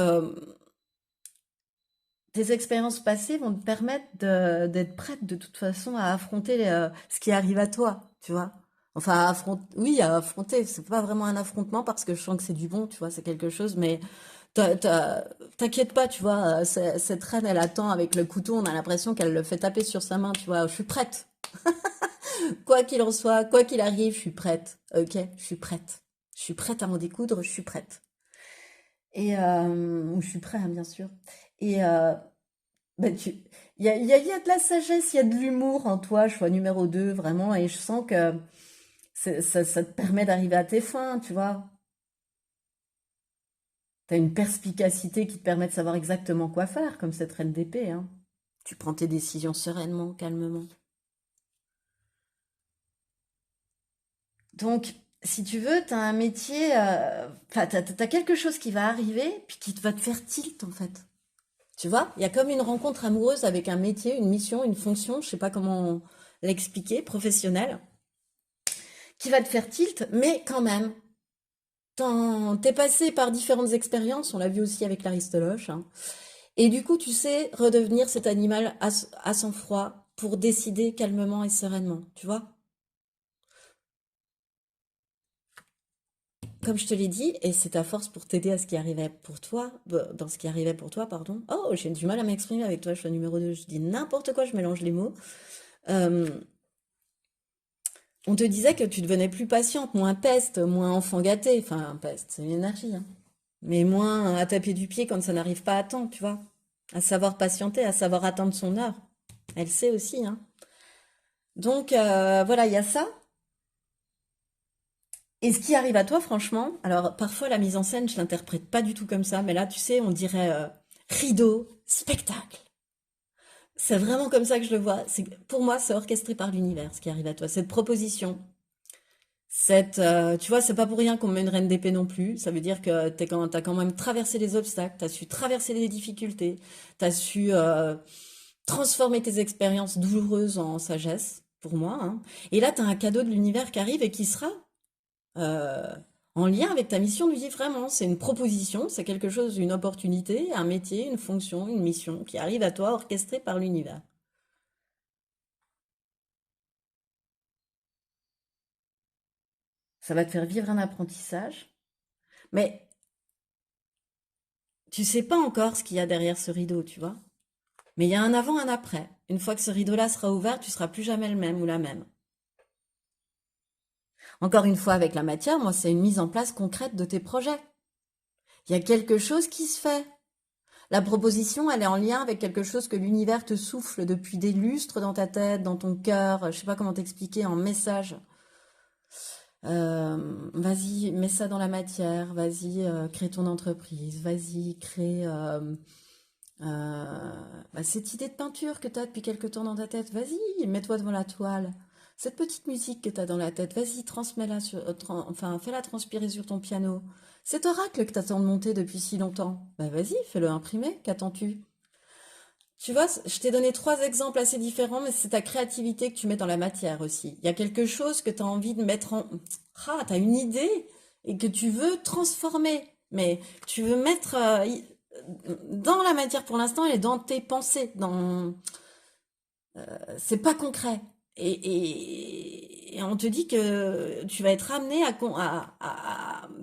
Speaker 1: tes expériences passées vont te permettre d'être prête de toute façon à affronter ce qui arrive à toi, tu vois. Enfin, oui, à affronter. C'est pas vraiment un affrontement parce que je sens que c'est du bon, tu vois, c'est quelque chose, mais t'inquiète pas, tu vois, cette reine, elle attend avec le couteau, on a l'impression qu'elle le fait taper sur sa main, tu vois. Je suis prête. Quoi qu'il en soit, quoi qu'il arrive, je suis prête. Ok, je suis prête. Je suis prête à en découdre, je suis prête. Et ou je suis prêt, hein, bien sûr. Et bah, il y a de la sagesse, il y a de l'humour en toi, choix numéro 2 vraiment, et je sens que ça te permet d'arriver à tes fins, tu vois. T'as une perspicacité qui te permet de savoir exactement quoi faire, comme cette reine d'épée, hein. Tu prends tes décisions sereinement, calmement. Donc, si tu veux, t'as un métier, enfin, t'as quelque chose qui va arriver, puis qui va te faire tilt, en fait. Tu vois, il y a comme une rencontre amoureuse avec un métier, une mission, une fonction, je sais pas comment l'expliquer, professionnelle, qui va te faire tilt, mais quand même, t'es passé par différentes expériences, on l'a vu aussi avec l'Aristoloche, hein, et du coup, tu sais redevenir cet animal à sang-froid pour décider calmement et sereinement, tu vois. Comme je te l'ai dit, et c'est ta force pour t'aider à ce qui arrivait pour toi, dans ce qui arrivait pour toi, pardon. Oh, j'ai du mal à m'exprimer avec toi, je suis numéro 2, je dis n'importe quoi, je mélange les mots. Euh, On te disait que tu devenais plus patiente, moins peste, moins enfant gâté. Enfin, peste, c'est une énergie, hein. Mais moins à taper du pied quand ça n'arrive pas à temps, tu vois. À savoir patienter, à savoir attendre son heure. Elle sait aussi, hein. Donc, voilà, il y a ça. Et ce qui arrive à toi, franchement, alors parfois la mise en scène, je l'interprète pas du tout comme ça, mais là, tu sais, on dirait rideau, spectacle. C'est vraiment comme ça que je le vois. Pour moi, c'est orchestré par l'univers, ce qui arrive à toi. Cette proposition, tu vois, c'est pas pour rien qu'on met une reine d'épée non plus. Ça veut dire que t'as quand même traversé les obstacles, t'as su traverser les difficultés, t'as su transformer tes expériences douloureuses en sagesse, pour moi, hein. Et là, t'as un cadeau de l'univers qui arrive et qui sera euh, en lien avec ta mission de vie, vraiment. C'est une proposition, c'est quelque chose, une opportunité, un métier, une fonction, une mission qui arrive à toi, orchestrée par l'univers. Ça va te faire vivre un apprentissage, mais tu sais pas encore ce qu'il y a derrière ce rideau, tu vois. Mais il y a un avant, un après. Une fois que ce rideau-là sera ouvert, tu seras plus jamais le même ou la même. Encore une fois, avec la matière, moi, c'est une mise en place concrète de tes projets. Il y a quelque chose qui se fait. La proposition, elle est en lien avec quelque chose que l'univers te souffle depuis des lustres dans ta tête, dans ton cœur, je sais pas comment t'expliquer en message. Vas-y, mets ça dans la matière, vas-y, crée ton entreprise, vas-y, crée cette idée de peinture que tu as depuis quelque temps dans ta tête, vas-y, mets-toi devant la toile. Cette petite musique que tu as dans la tête, vas-y, transmets-la enfin, fais-la transpirer sur ton piano. Cet oracle que tu attends de monter depuis si longtemps, bah vas-y, fais-le imprimer, qu'attends-tu? Tu vois, je t'ai donné trois exemples assez différents, mais c'est ta créativité que tu mets dans la matière aussi. Il y a quelque chose que tu as envie de mettre en... Ah, tu as une idée et que tu veux transformer, mais tu veux mettre dans la matière pour l'instant et dans tes pensées, c'est pas concret. Et on te dit que tu vas être amené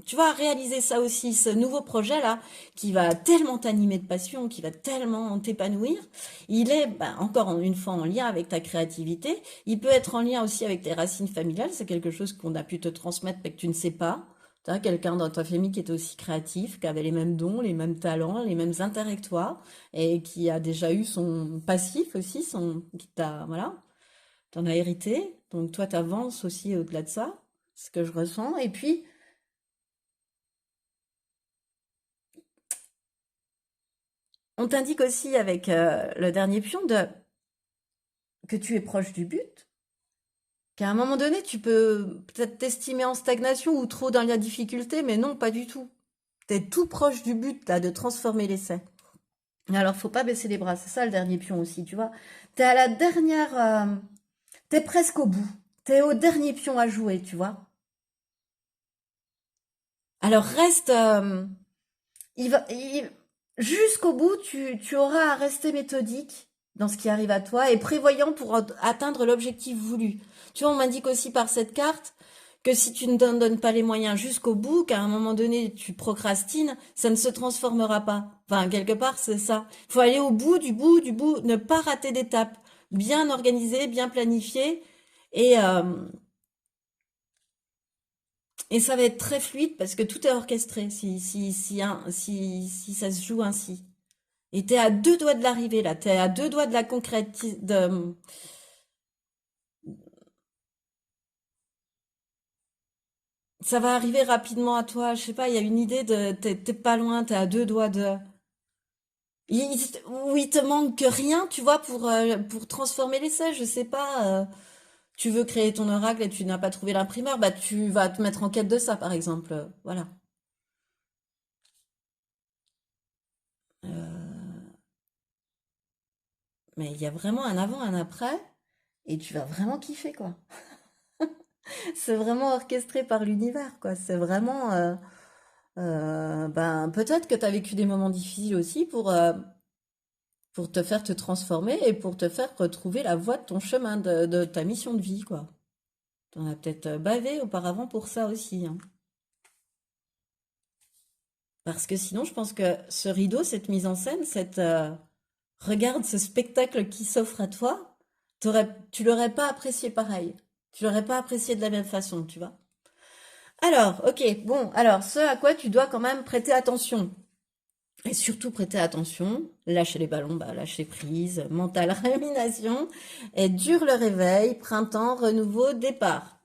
Speaker 1: tu vas réaliser ça aussi, ce nouveau projet-là, qui va tellement t'animer de passion, qui va tellement t'épanouir. Il est, encore une fois, en lien avec ta créativité. Il peut être en lien aussi avec tes racines familiales. C'est quelque chose qu'on a pu te transmettre, mais que tu ne sais pas. Tu as quelqu'un dans ta famille qui était aussi créatif, qui avait les mêmes dons, les mêmes talents, les mêmes intérêts que toi, et qui a déjà eu son passif aussi, qui t'a, voilà, t'en as hérité. Donc toi, t'avances aussi au-delà de ça, ce que je ressens. Et puis, on t'indique aussi avec le dernier pion que tu es proche du but, qu'à un moment donné, tu peux peut-être t'estimer en stagnation ou trop dans la difficulté, mais non, pas du tout. T'es tout proche du but, là, de transformer l'essai. Alors, faut pas baisser les bras, c'est ça le dernier pion aussi, tu vois. T'es à la dernière, t'es presque au bout. T'es au dernier pion à jouer, tu vois. Alors reste, il va, il- jusqu'au bout, tu auras à rester méthodique dans ce qui arrive à toi et prévoyant pour atteindre l'objectif voulu. Tu vois, on m'indique aussi par cette carte que si tu ne t'en donnes pas les moyens jusqu'au bout, qu'à un moment donné tu procrastines, ça ne se transformera pas. Enfin, quelque part, c'est ça. Il faut aller au bout, du bout, du bout, ne pas rater d'étape. Bien organisé, bien planifié. Et, euh, et ça va être très fluide parce que tout est orchestré si ça se joue ainsi. Et t'es à deux doigts de l'arrivée là, t'es à deux doigts de la ça va arriver rapidement à toi, je sais pas, il y a une idée t'es pas loin, t'es à deux doigts de... Où il te manque que rien, tu vois, pour transformer l'essai, je sais pas, tu veux créer ton oracle et tu n'as pas trouvé l'imprimeur, bah tu vas te mettre en quête de ça par exemple, voilà. Euh, mais il y a vraiment un avant, un après, et tu vas vraiment kiffer quoi. C'est vraiment orchestré par l'univers, quoi. C'est vraiment, peut-être que tu as vécu des moments difficiles aussi pour te faire te transformer et pour te faire retrouver la voie de ton chemin, de ta mission de vie, quoi. T'en as peut-être bavé auparavant pour ça aussi, hein. Parce que sinon, je pense que ce rideau, cette mise en scène, regarde ce spectacle qui s'offre à toi, tu l'aurais pas apprécié pareil. Tu l'aurais pas apprécié de la même façon, tu vois. Alors, ok, bon, alors, ce à quoi tu dois quand même prêter attention. Et surtout prêter attention, lâcher les ballons, lâcher prise, mental rumination, et dur le réveil, printemps, renouveau, départ.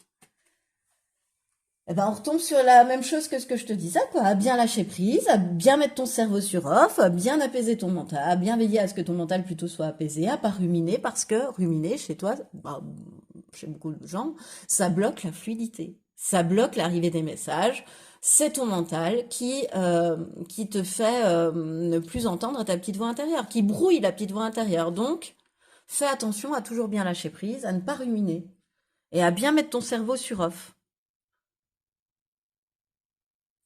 Speaker 1: Eh ben, on retombe sur la même chose que ce que je te disais, quoi. À bien lâcher prise, à bien mettre ton cerveau sur off, à bien apaiser ton mental, à bien veiller à ce que ton mental plutôt soit apaisé, à pas ruminer, parce que ruminer, chez toi, chez beaucoup de gens, ça bloque la fluidité. Ça bloque l'arrivée des messages. C'est ton mental qui te fait ne plus entendre ta petite voix intérieure, qui brouille la petite voix intérieure. Donc, fais attention à toujours bien lâcher prise, à ne pas ruminer et à bien mettre ton cerveau sur off.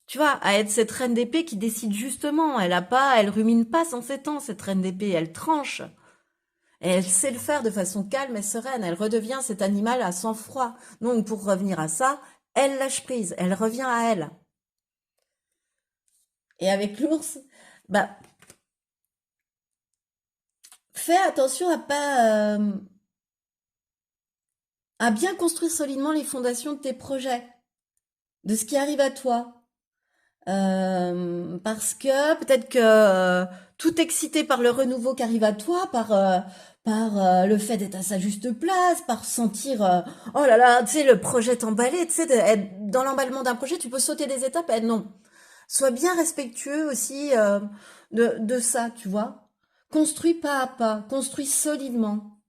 Speaker 1: Tu vois, à être cette reine d'épée qui décide justement. Elle rumine pas sans ses temps, cette reine d'épée. Elle tranche. Et elle sait le faire de façon calme et sereine. Elle redevient cet animal à sang-froid. Donc, pour revenir à ça, elle lâche prise. Elle revient à elle. Et avec l'ours, bah, fais attention à bien construire solidement les fondations de tes projets, de ce qui arrive à toi. Parce que peut-être que tout excité par le renouveau qui arrive à toi, par le fait d'être à sa juste place, par sentir, oh là là, tu sais, le projet t'emballer, tu sais, dans l'emballement d'un projet, tu peux sauter des étapes. Non, sois bien respectueux aussi de ça, tu vois. Construis pas à pas, construis solidement.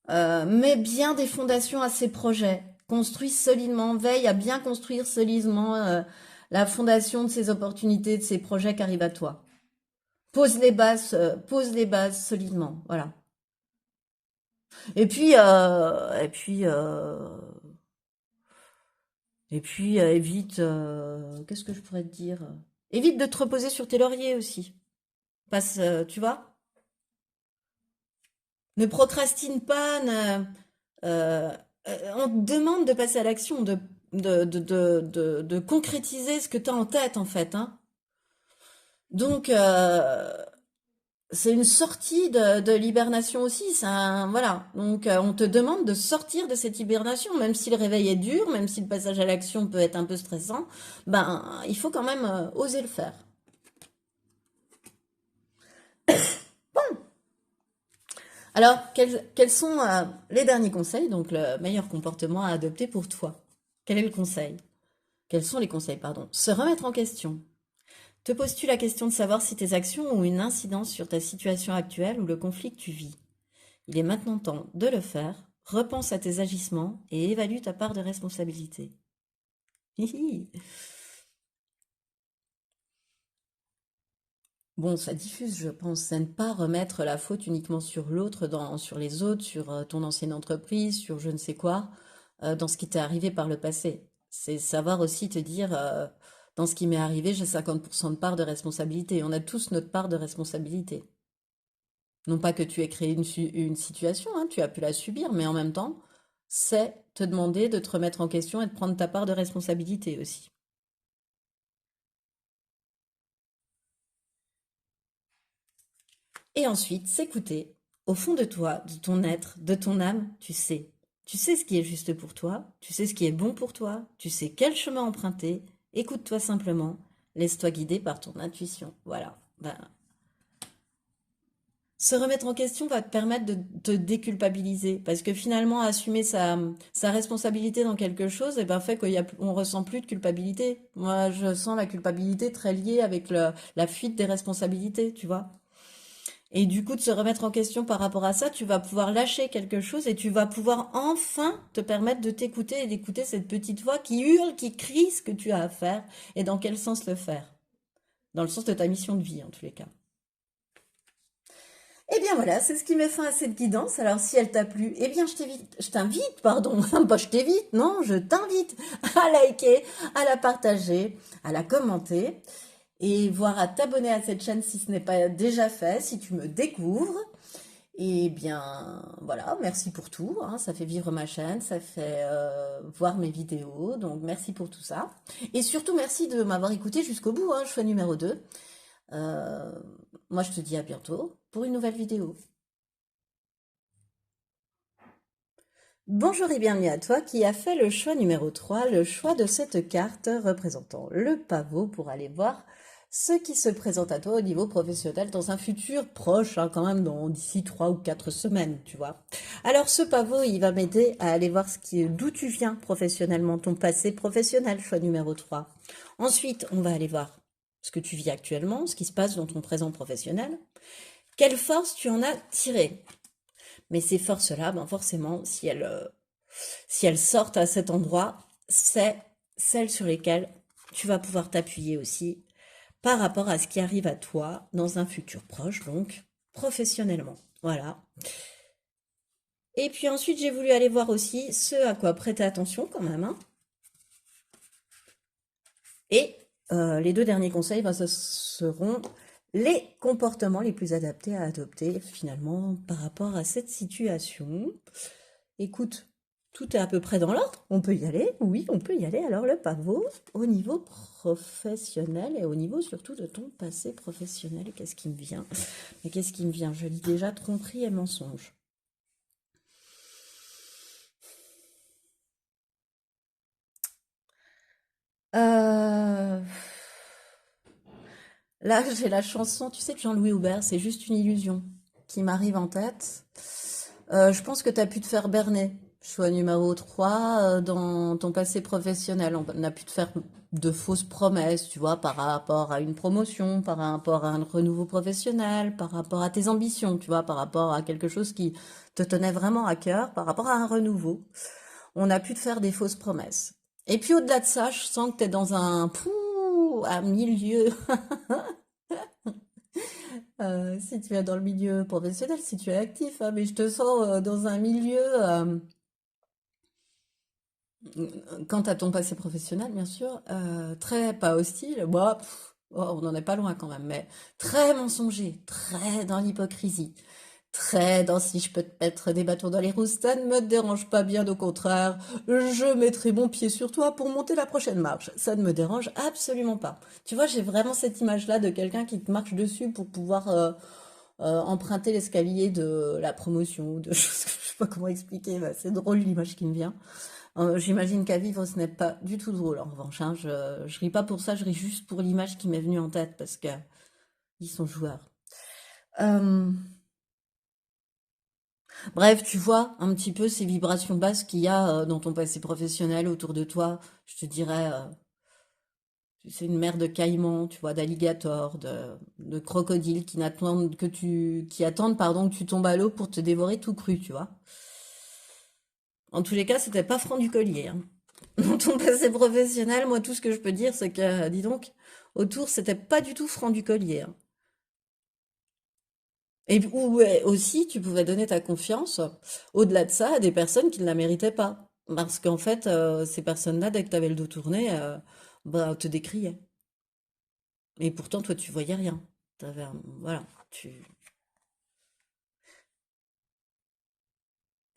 Speaker 1: Mets bien des fondations à ces projets. Construis solidement, veille à bien construire solidement la fondation de ces opportunités, de ces projets qui arrivent à toi. Pose les bases solidement, voilà. Et puis, évite, qu'est-ce que je pourrais te dire? Évite de te reposer sur tes lauriers aussi. Passe, tu vois? Ne procrastine pas, euh, on te demande de passer à l'action, de concrétiser ce que tu as en tête, en fait, hein. Donc, c'est une sortie de l'hibernation aussi, voilà. Donc, on te demande de sortir de cette hibernation, même si le réveil est dur, même si le passage à l'action peut être un peu stressant, ben, il faut quand même oser le faire. Alors, quels sont les derniers conseils, donc le meilleur comportement à adopter pour toi? Quel est le conseil? Quels sont les conseils, pardon? Se remettre en question. Te poses-tu la question de savoir si tes actions ont une incidence sur ta situation actuelle ou le conflit que tu vis? Il est maintenant temps de le faire. Repense à tes agissements et évalue ta part de responsabilité. Hihi. Bon, ça diffuse, je pense. C'est ne pas remettre la faute uniquement sur l'autre, sur les autres, sur ton ancienne entreprise, sur je ne sais quoi, dans ce qui t'est arrivé par le passé. C'est savoir aussi te dire, dans ce qui m'est arrivé, j'ai 50% de part de responsabilité. On a tous notre part de responsabilité. Non pas que tu aies créé une situation, hein, tu as pu la subir, mais en même temps, c'est te demander de te remettre en question et de prendre ta part de responsabilité aussi. Et ensuite, s'écouter. Au fond de toi, de ton être, de ton âme, tu sais. Tu sais ce qui est juste pour toi, tu sais ce qui est bon pour toi, tu sais quel chemin emprunter. Écoute-toi simplement, laisse-toi guider par ton intuition. Voilà. Ben, se remettre en question va te permettre de te déculpabiliser parce que finalement assumer sa responsabilité dans quelque chose et ben fait qu'on ressent plus de culpabilité. Moi, je sens la culpabilité très liée avec la fuite des responsabilités, tu vois. Et du coup, de se remettre en question par rapport à ça, tu vas pouvoir lâcher quelque chose et tu vas pouvoir enfin te permettre de t'écouter et d'écouter cette petite voix qui hurle, qui crie ce que tu as à faire et dans quel sens le faire. Dans le sens de ta mission de vie, en tous les cas. Eh bien voilà, c'est ce qui met fin à cette guidance. Alors si elle t'a plu, eh bien je t'invite, pardon, pas je t'évite, non, je t'invite à liker, à la partager, à la commenter et voire à t'abonner à cette chaîne si ce n'est pas déjà fait, si tu me découvres. Eh bien voilà, merci pour tout, hein, ça fait vivre ma chaîne, ça fait voir mes vidéos, donc merci pour tout ça. Et surtout merci de m'avoir écouté jusqu'au bout, hein, choix numéro 2. Euh, Moi je te dis à bientôt pour une nouvelle vidéo. Bonjour et bienvenue à toi qui a fait le choix numéro 3, le choix de cette carte représentant le pavot pour aller voir ce qui se présente à toi au niveau professionnel dans un futur proche, hein, quand même d'ici 3 ou 4 semaines, tu vois. Alors ce pavot, il va m'aider à aller voir d'où tu viens professionnellement, ton passé professionnel, choix numéro 3. Ensuite, on va aller voir ce que tu vis actuellement, ce qui se passe dans ton présent professionnel. Quelle force tu en as tiré? Mais ces forces-là, ben forcément, si elles sortent à cet endroit, c'est celles sur lesquelles tu vas pouvoir t'appuyer aussi par rapport à ce qui arrive à toi dans un futur proche, donc professionnellement. Voilà. Et puis ensuite, j'ai voulu aller voir aussi ce à quoi prêter attention quand même, hein. Et les deux derniers conseils, ben, ce seront les comportements les plus adaptés à adopter finalement par rapport à cette situation. Écoute, tout est à peu près dans l'ordre. On peut y aller. Oui, on peut y aller. Alors, le pavot, au niveau professionnel et au niveau surtout de ton passé professionnel. Qu'est-ce qui me vient? Mais qu'est-ce qui me vient? Je lis déjà tromperie et mensonge. Là, j'ai la chanson, tu sais, de Jean-Louis Aubert, c'est juste une illusion qui m'arrive en tête. Je pense que tu as pu te faire berner. Choix numéro 3 dans ton passé professionnel. On a pu te faire de fausses promesses, tu vois, par rapport à une promotion, par rapport à un renouveau professionnel, par rapport à tes ambitions, tu vois, par rapport à quelque chose qui te tenait vraiment à cœur, par rapport à un renouveau. On a pu te faire des fausses promesses. Et puis au-delà de ça, je sens que tu es dans un milieu. Si tu es dans le milieu professionnel, si tu es actif, hein, mais je te sens dans un milieu, quant à ton passé professionnel, bien sûr, très pas hostile, bah, oh, on n'en est pas loin quand même, mais très mensonger, très dans l'hypocrisie, très dans si je peux te mettre des bâtons dans les roues, ça ne me dérange pas bien, au contraire, je mettrai mon pied sur toi pour monter la prochaine marche, ça ne me dérange absolument pas. Tu vois, j'ai vraiment cette image-là de quelqu'un qui te marche dessus pour pouvoir emprunter l'escalier de la promotion, de choses que je sais pas comment expliquer, bah, c'est drôle l'image qui me vient. J'imagine qu'à vivre, ce n'est pas du tout drôle en revanche, hein. Je ris pas pour ça, je ris juste pour l'image qui m'est venue en tête parce que ils sont joueurs. Euh, Bref, tu vois un petit peu ces vibrations basses qu'il y a dans ton passé professionnel autour de toi. Je te dirais, c'est une mer de caïmans, tu vois, d'alligators, de crocodiles qui attendent, pardon, que tu tombes à l'eau pour te dévorer tout cru, tu vois. En tous les cas, c'était pas franc du collier, hein. Dans ton passé professionnel, moi, tout ce que je peux dire, c'est que, dis donc, autour, c'était pas du tout franc du collier, hein. Et ou ouais, aussi, tu pouvais donner ta confiance, au-delà de ça, à des personnes qui ne la méritaient pas. Parce qu'en fait, ces personnes-là, dès que tu avais le dos tourné, bah, te décriaient. Et pourtant, toi, tu voyais rien. Voilà.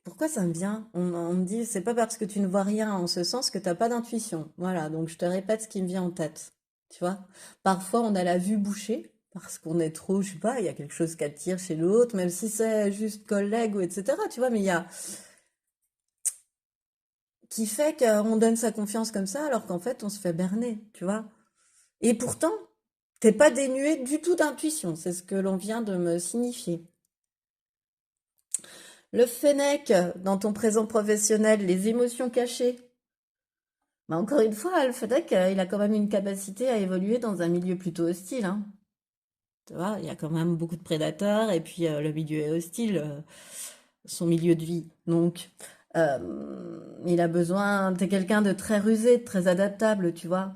Speaker 1: Pourquoi ça me vient? On me dit, c'est pas parce que tu ne vois rien en ce sens que t'as pas d'intuition. Voilà, donc je te répète ce qui me vient en tête. Tu vois? Parfois, on a la vue bouchée parce qu'on est trop, je sais pas, il y a quelque chose qui attire chez l'autre, même si c'est juste collègue ou etc. Tu vois, mais il y a qui fait qu'on donne sa confiance comme ça alors qu'en fait, on se fait berner, tu vois? Et pourtant, t'es pas dénué du tout d'intuition. C'est ce que l'on vient de me signifier. Le fennec dans ton présent professionnel, les émotions cachées. Bah, encore une fois, le Fennec, il a quand même une capacité à évoluer dans un milieu plutôt hostile, hein. Tu vois, il y a quand même beaucoup de prédateurs et puis le milieu est hostile, son milieu de vie. Donc, il a besoin. T'es quelqu'un de très rusé, de très adaptable, tu vois.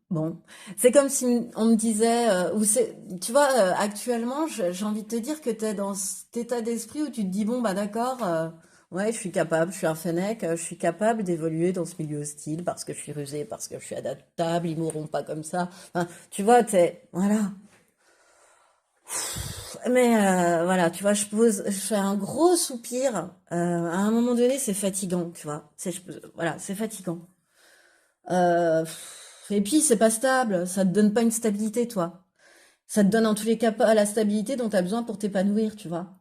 Speaker 1: Bon, c'est comme si on me disait, tu vois, actuellement, j'ai envie de te dire que tu es dans cet état d'esprit où tu te dis, bon, bah d'accord, ouais, je suis capable, je suis un Fennec, je suis capable d'évoluer dans ce milieu hostile parce que je suis rusé, parce que je suis adaptable, ils mourront pas comme ça. Enfin, tu vois, voilà. Mais voilà, tu vois, je fais un gros soupir. À un moment donné, c'est fatigant, tu vois. Voilà, c'est fatigant. Et puis, c'est pas stable, ça te donne pas une stabilité, toi. Ça te donne en tous les cas pas la stabilité dont tu as besoin pour t'épanouir, tu vois.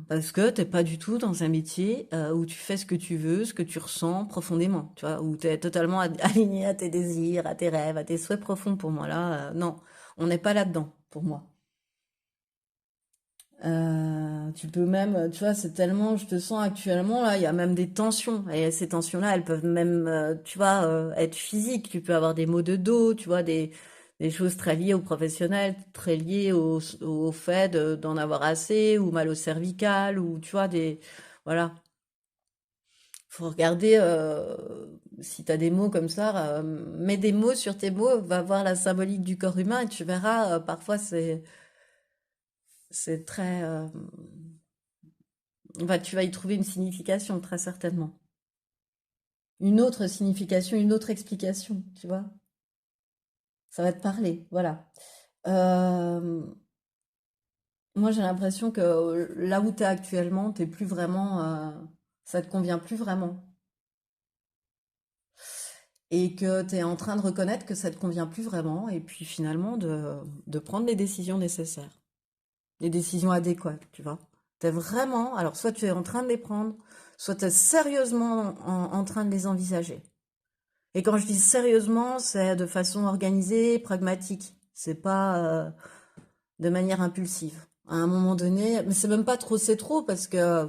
Speaker 1: Parce que t'es pas du tout dans un métier où tu fais ce que tu veux, ce que tu ressens profondément, tu vois, où tu es totalement aligné à tes désirs, à tes rêves, à tes souhaits profonds pour moi. Là, non, on n'est pas là-dedans pour moi. Tu peux même, tu vois, c'est tellement, je te sens actuellement, là, il y a même des tensions. Et ces tensions-là, elles peuvent même, tu vois, être physiques. Tu peux avoir des maux de dos, tu vois, des choses très liées au professionnel, très liées au fait d'en avoir assez, ou mal au cervical, ou tu vois, voilà. Faut regarder si tu as des mots comme ça, mets des mots sur tes mots, va voir la symbolique du corps humain et tu verras, parfois c'est très, bah, tu vas y trouver une signification, très certainement. Une autre signification, une autre explication, tu vois. Ça va te parler, voilà. Euh, Moi, j'ai l'impression que là où tu es actuellement, t'es plus vraiment, ça te convient plus vraiment. Et que tu es en train de reconnaître que ça te convient plus vraiment, et puis finalement de prendre les décisions nécessaires, les décisions adéquates, tu vois. T'es vraiment, alors soit tu es en train de les prendre, soit tu es sérieusement en train de les envisager. Et quand je dis sérieusement, c'est de façon organisée, pragmatique. C'est pas de manière impulsive. À un moment donné, mais c'est même pas trop, c'est trop parce que,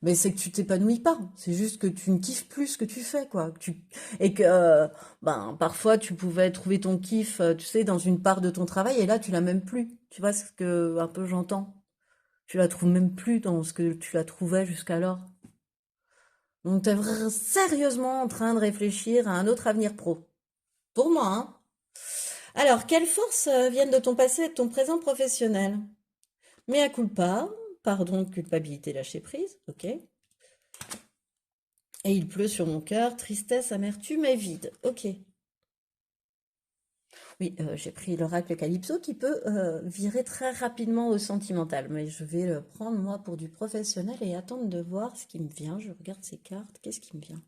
Speaker 1: mais c'est que tu t'épanouis pas. C'est juste que tu ne kiffes plus ce que tu fais, quoi. Et que, ben, parfois tu pouvais trouver ton kiff, tu sais, dans une part de ton travail et là tu l'as même plus. Tu vois ce que, un peu j'entends. Tu la trouves même plus dans ce que tu la trouvais jusqu'alors. Donc t'es sérieusement en train de réfléchir à un autre avenir pro. Pour moi, hein. Alors, quelles forces viennent de ton passé et de ton présent professionnel? Mea culpa, pardon, culpabilité, lâcher prise, ok. Et il pleut sur mon cœur, tristesse, amertume et vide, ok. Oui, j'ai pris l'oracle Calypso qui peut virer très rapidement au sentimental, mais je vais le prendre moi pour du professionnel et attendre de voir ce qui me vient. Je regarde ces cartes, qu'est-ce qui me vient?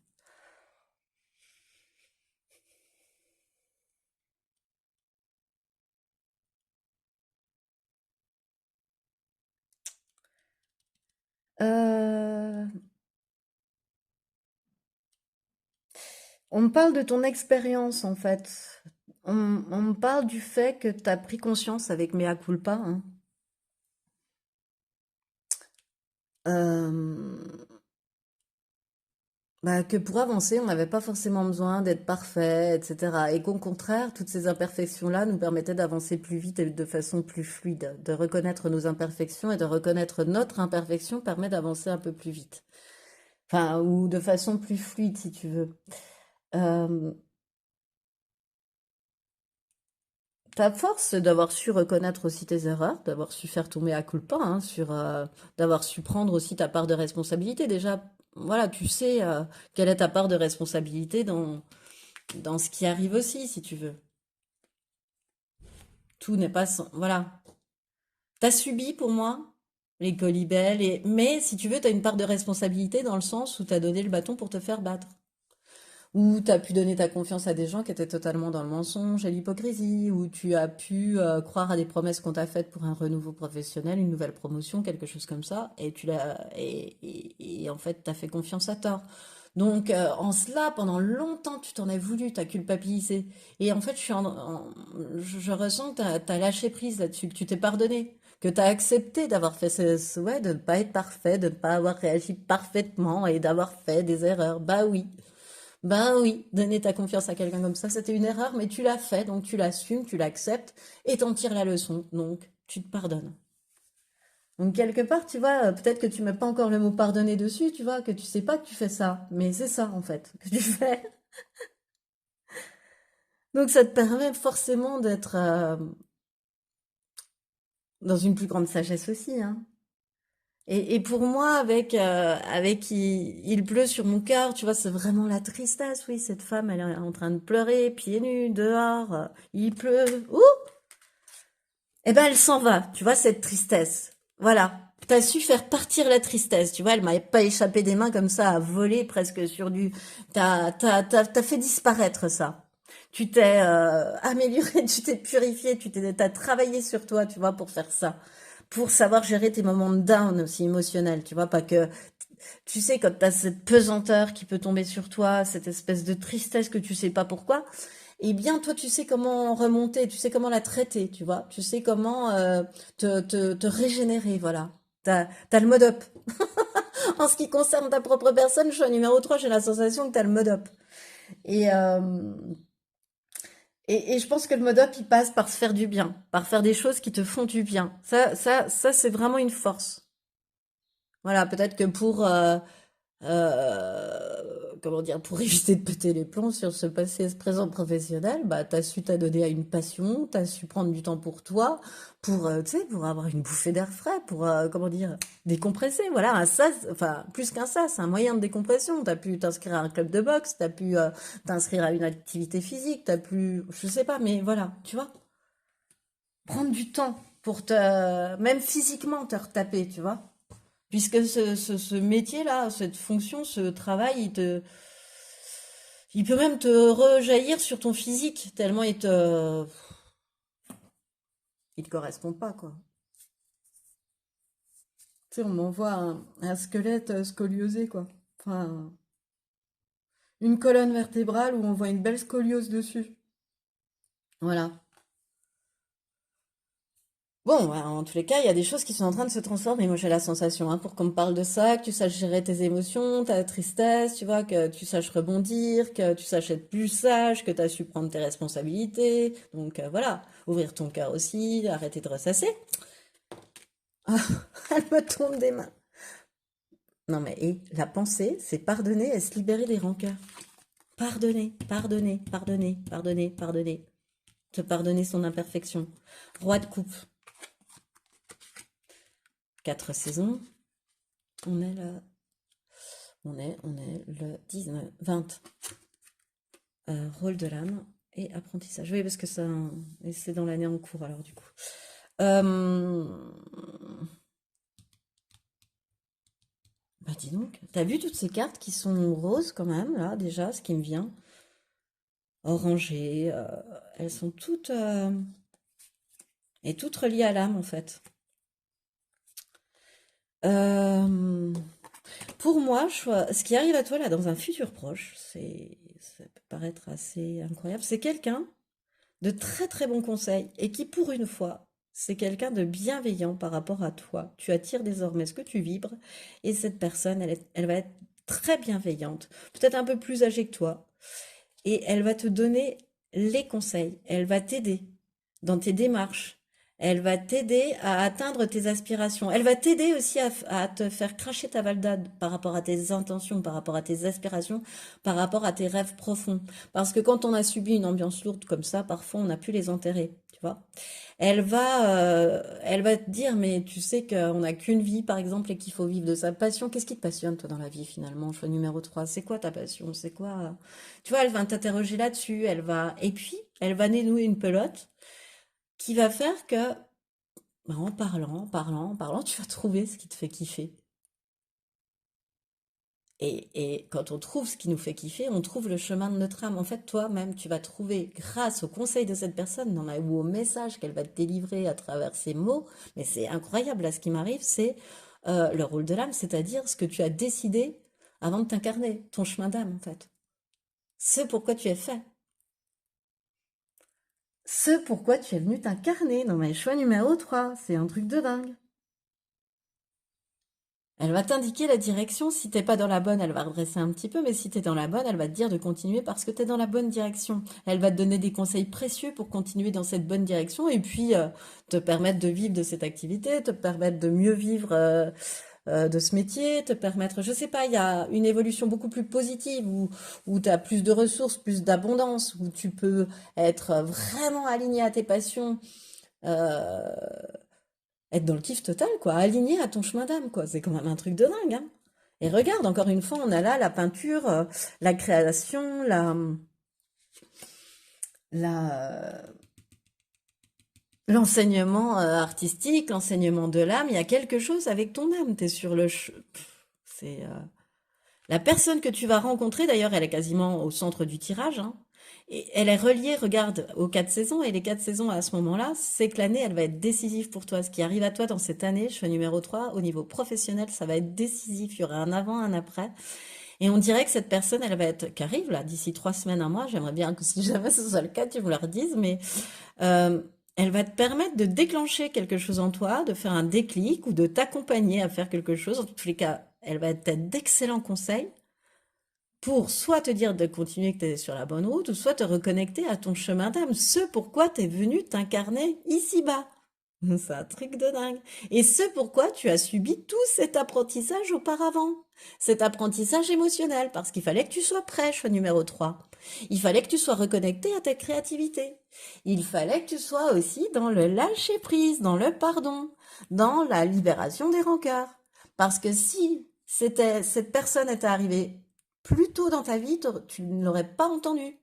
Speaker 1: Euh, on me parle de ton expérience en fait. On me parle du fait que tu as pris conscience avec mea culpa, hein. Euh, Bah, que pour avancer, on n'avait pas forcément besoin d'être parfait, etc. Et qu'au contraire, toutes ces imperfections-là nous permettaient d'avancer plus vite et de façon plus fluide. De reconnaître nos imperfections et de reconnaître notre imperfection permet d'avancer un peu plus vite. Enfin, ou de façon plus fluide, si tu veux. Euh, Ta force d'avoir su reconnaître aussi tes erreurs, d'avoir su faire tomber à culpa, hein, d'avoir su prendre aussi ta part de responsabilité. Déjà, voilà, tu sais quelle est ta part de responsabilité dans ce qui arrive aussi, si tu veux. Tout n'est pas sans... Voilà. T'as subi pour moi les colibelles, mais si tu veux, t'as une part de responsabilité dans le sens où t'as donné le bâton pour te faire battre. Ou t'as pu donner ta confiance à des gens qui étaient totalement dans le mensonge et l'hypocrisie. Ou tu as pu croire à des promesses qu'on t'a faites pour un renouveau professionnel, une nouvelle promotion, quelque chose comme ça. Et tu l'as, et en fait, t'as fait confiance à tort. Donc, en cela, pendant longtemps, tu t'en as voulu, t'as culpabilisé. Et en fait, je ressens que t'as lâché prise là-dessus, que tu t'es pardonné, que t'as accepté d'avoir fait ouais, de ne pas être parfait, de ne pas avoir réagi parfaitement et d'avoir fait des erreurs. Bah oui. Ben oui, donner ta confiance à quelqu'un comme ça, c'était une erreur, mais tu l'as fait, donc tu l'assumes, tu l'acceptes et t'en tires la leçon, donc tu te pardonnes. Donc quelque part, tu vois, peut-être que tu mets pas encore le mot pardonner dessus, tu vois, que tu sais pas que tu fais ça, mais c'est ça en fait que tu fais. Donc ça te permet forcément d'être dans une plus grande sagesse aussi, hein. Et pour moi, avec il pleut sur mon cœur, tu vois, c'est vraiment la tristesse, oui, cette femme, elle est en train de pleurer, pieds nus, dehors, il pleut. Ouh! Eh ben, elle s'en va, tu vois, cette tristesse. Voilà. T'as su faire partir la tristesse, tu vois, elle m'a pas échappé des mains comme ça, à voler presque sur du... T'as fait disparaître ça. Tu t'es amélioré, tu t'es purifié, t'as travaillé sur toi, tu vois, pour faire ça. Pour savoir gérer tes moments de down aussi émotionnels, tu vois, pas que... Tu sais, quand t'as cette pesanteur qui peut tomber sur toi, cette espèce de tristesse que tu sais pas pourquoi, eh bien, toi, tu sais comment remonter, tu sais comment la traiter, tu vois. Tu sais comment te régénérer, voilà. T'as le mode up. En ce qui concerne ta propre personne, je suis au numéro 3. J'ai la sensation que t'as le mode up. Et, euh, et je pense que le mode up, il passe par se faire du bien, par faire des choses qui te font du bien. Ça, c'est vraiment une force. Voilà, peut-être que pour comment dire, pour éviter de péter les plombs sur ce passé et ce présent professionnel, bah, t'as su t'adonner à une passion, t'as su prendre du temps pour toi, pour, tu sais, pour avoir une bouffée d'air frais, pour, comment dire, décompresser, voilà, ça, enfin, plus qu'un ça, c'est un moyen de décompression. T'as pu t'inscrire à un club de boxe, t'as pu t'inscrire à une activité physique, t'as pu, je sais pas, mais voilà, tu vois, prendre du temps pour même physiquement te retaper, tu vois. Puisque ce métier-là, cette fonction, ce travail, il peut même te rejaillir sur ton physique, tellement il te correspond pas, quoi. Tu sais, on m'envoie un squelette scoliosé, quoi. Enfin, une colonne vertébrale où on voit une belle scoliose dessus. Voilà. Bon, bah, en tous les cas, il y a des choses qui sont en train de se transformer. Moi, j'ai la sensation, hein, pour qu'on me parle de ça, que tu saches gérer tes émotions, ta tristesse, tu vois, que tu saches rebondir, que tu saches être plus sage, que tu as su prendre tes responsabilités. Donc voilà, ouvrir ton cœur aussi, arrêter de ressasser. Ah, elle me tombe des mains. Non mais et la pensée, c'est pardonner et se libérer des rancœurs. Pardonner, pardonner, pardonner, pardonner, pardonner. Te pardonner son imperfection. Roi de coupe. 4 saisons. On est là. On est le 19, 20. Rôle de l'âme et apprentissage. Oui, parce que ça, et c'est dans l'année en cours, alors du coup. Euh, Bah dis donc, t'as vu toutes ces cartes qui sont roses quand même, là, déjà, ce qui me vient. Orangées, elles sont toutes, et toutes reliées à l'âme, en fait. Euh, pour moi, ce qui arrive à toi, là, dans un futur proche, ça peut paraître assez incroyable, c'est quelqu'un de très très bons conseils et qui, pour une fois, c'est quelqu'un de bienveillant par rapport à toi. Tu attires désormais ce que tu vibres et cette personne, elle va être très bienveillante, peut-être un peu plus âgée que toi et elle va te donner les conseils, elle va t'aider dans tes démarches. Elle va t'aider à atteindre tes aspirations. Elle va t'aider aussi à te faire cracher ta validade par rapport à tes intentions, par rapport à tes aspirations, par rapport à tes rêves profonds. Parce que quand on a subi une ambiance lourde comme ça, parfois on a pu les enterrer, tu vois. Elle va te dire, mais tu sais qu'on n'a qu'une vie, par exemple, et qu'il faut vivre de sa passion. Qu'est-ce qui te passionne, toi, dans la vie, finalement? Choix numéro 3. C'est quoi ta passion? C'est quoi? Tu vois, elle va t'interroger là-dessus. Et puis, elle va dénouer une pelote qui va faire que, bah, en parlant, en parlant, en parlant, tu vas trouver ce qui te fait kiffer. Et quand on trouve ce qui nous fait kiffer, on trouve le chemin de notre âme. En fait, toi-même, tu vas trouver, grâce au conseil de cette personne, ou au message qu'elle va te délivrer à travers ses mots, mais c'est incroyable, là, ce qui m'arrive, c'est le rôle de l'âme, c'est-à-dire ce que tu as décidé avant de t'incarner, ton chemin d'âme, en fait. Ce pourquoi tu es fait. Ce pourquoi tu es venu t'incarner. Non, mais choix numéro 3, c'est un truc de dingue. Elle va t'indiquer la direction. Si t'es pas dans la bonne, elle va redresser un petit peu, mais si t'es dans la bonne, elle va te dire de continuer parce que t'es dans la bonne direction. Elle va te donner des conseils précieux pour continuer dans cette bonne direction et puis te permettre de vivre de cette activité, te permettre de mieux vivre de ce métier, te permettre, je sais pas, il y a une évolution beaucoup plus positive où tu as plus de ressources, plus d'abondance, où tu peux être vraiment aligné à tes passions. euh, Être dans le kiff total, quoi, aligné à ton chemin d'âme, quoi. C'est quand même un truc de dingue, hein. Et regarde, encore une fois, on a là la peinture, la création, la, l'enseignement artistique, l'enseignement de l'âme. Il y a quelque chose avec ton âme. T'es sur c'est la personne que tu vas rencontrer, d'ailleurs, elle est quasiment au centre du tirage, hein. Et elle est reliée, regarde, aux 4 saisons. Et les 4 saisons, à ce moment-là, c'est que l'année, elle va être décisive pour toi. Ce qui arrive à toi dans cette année, choix numéro 3 au niveau professionnel, ça va être décisif. Il y aura un avant, un après. Et on dirait que cette personne, elle va être, qui arrive là, d'ici 3 semaines, un mois, j'aimerais bien que si jamais ce soit le cas, tu me le redises, mais euh, elle va te permettre de déclencher quelque chose en toi, de faire un déclic ou de t'accompagner à faire quelque chose. En tous les cas, elle va être d'excellents conseils pour soit te dire de continuer que tu es sur la bonne route, ou soit te reconnecter à ton chemin d'âme, ce pourquoi tu es venu t'incarner ici-bas. C'est un truc de dingue. Et ce pourquoi tu as subi tout cet apprentissage auparavant. Cet apprentissage émotionnel, parce qu'il fallait que tu sois prêt, choix numéro 3. Il fallait que tu sois reconnecté à ta créativité. Il fallait que tu sois aussi dans le lâcher-prise, dans le pardon, dans la libération des rancœurs. Parce que si cette personne était arrivée plus tôt dans ta vie, tu ne l'aurais pas entendu,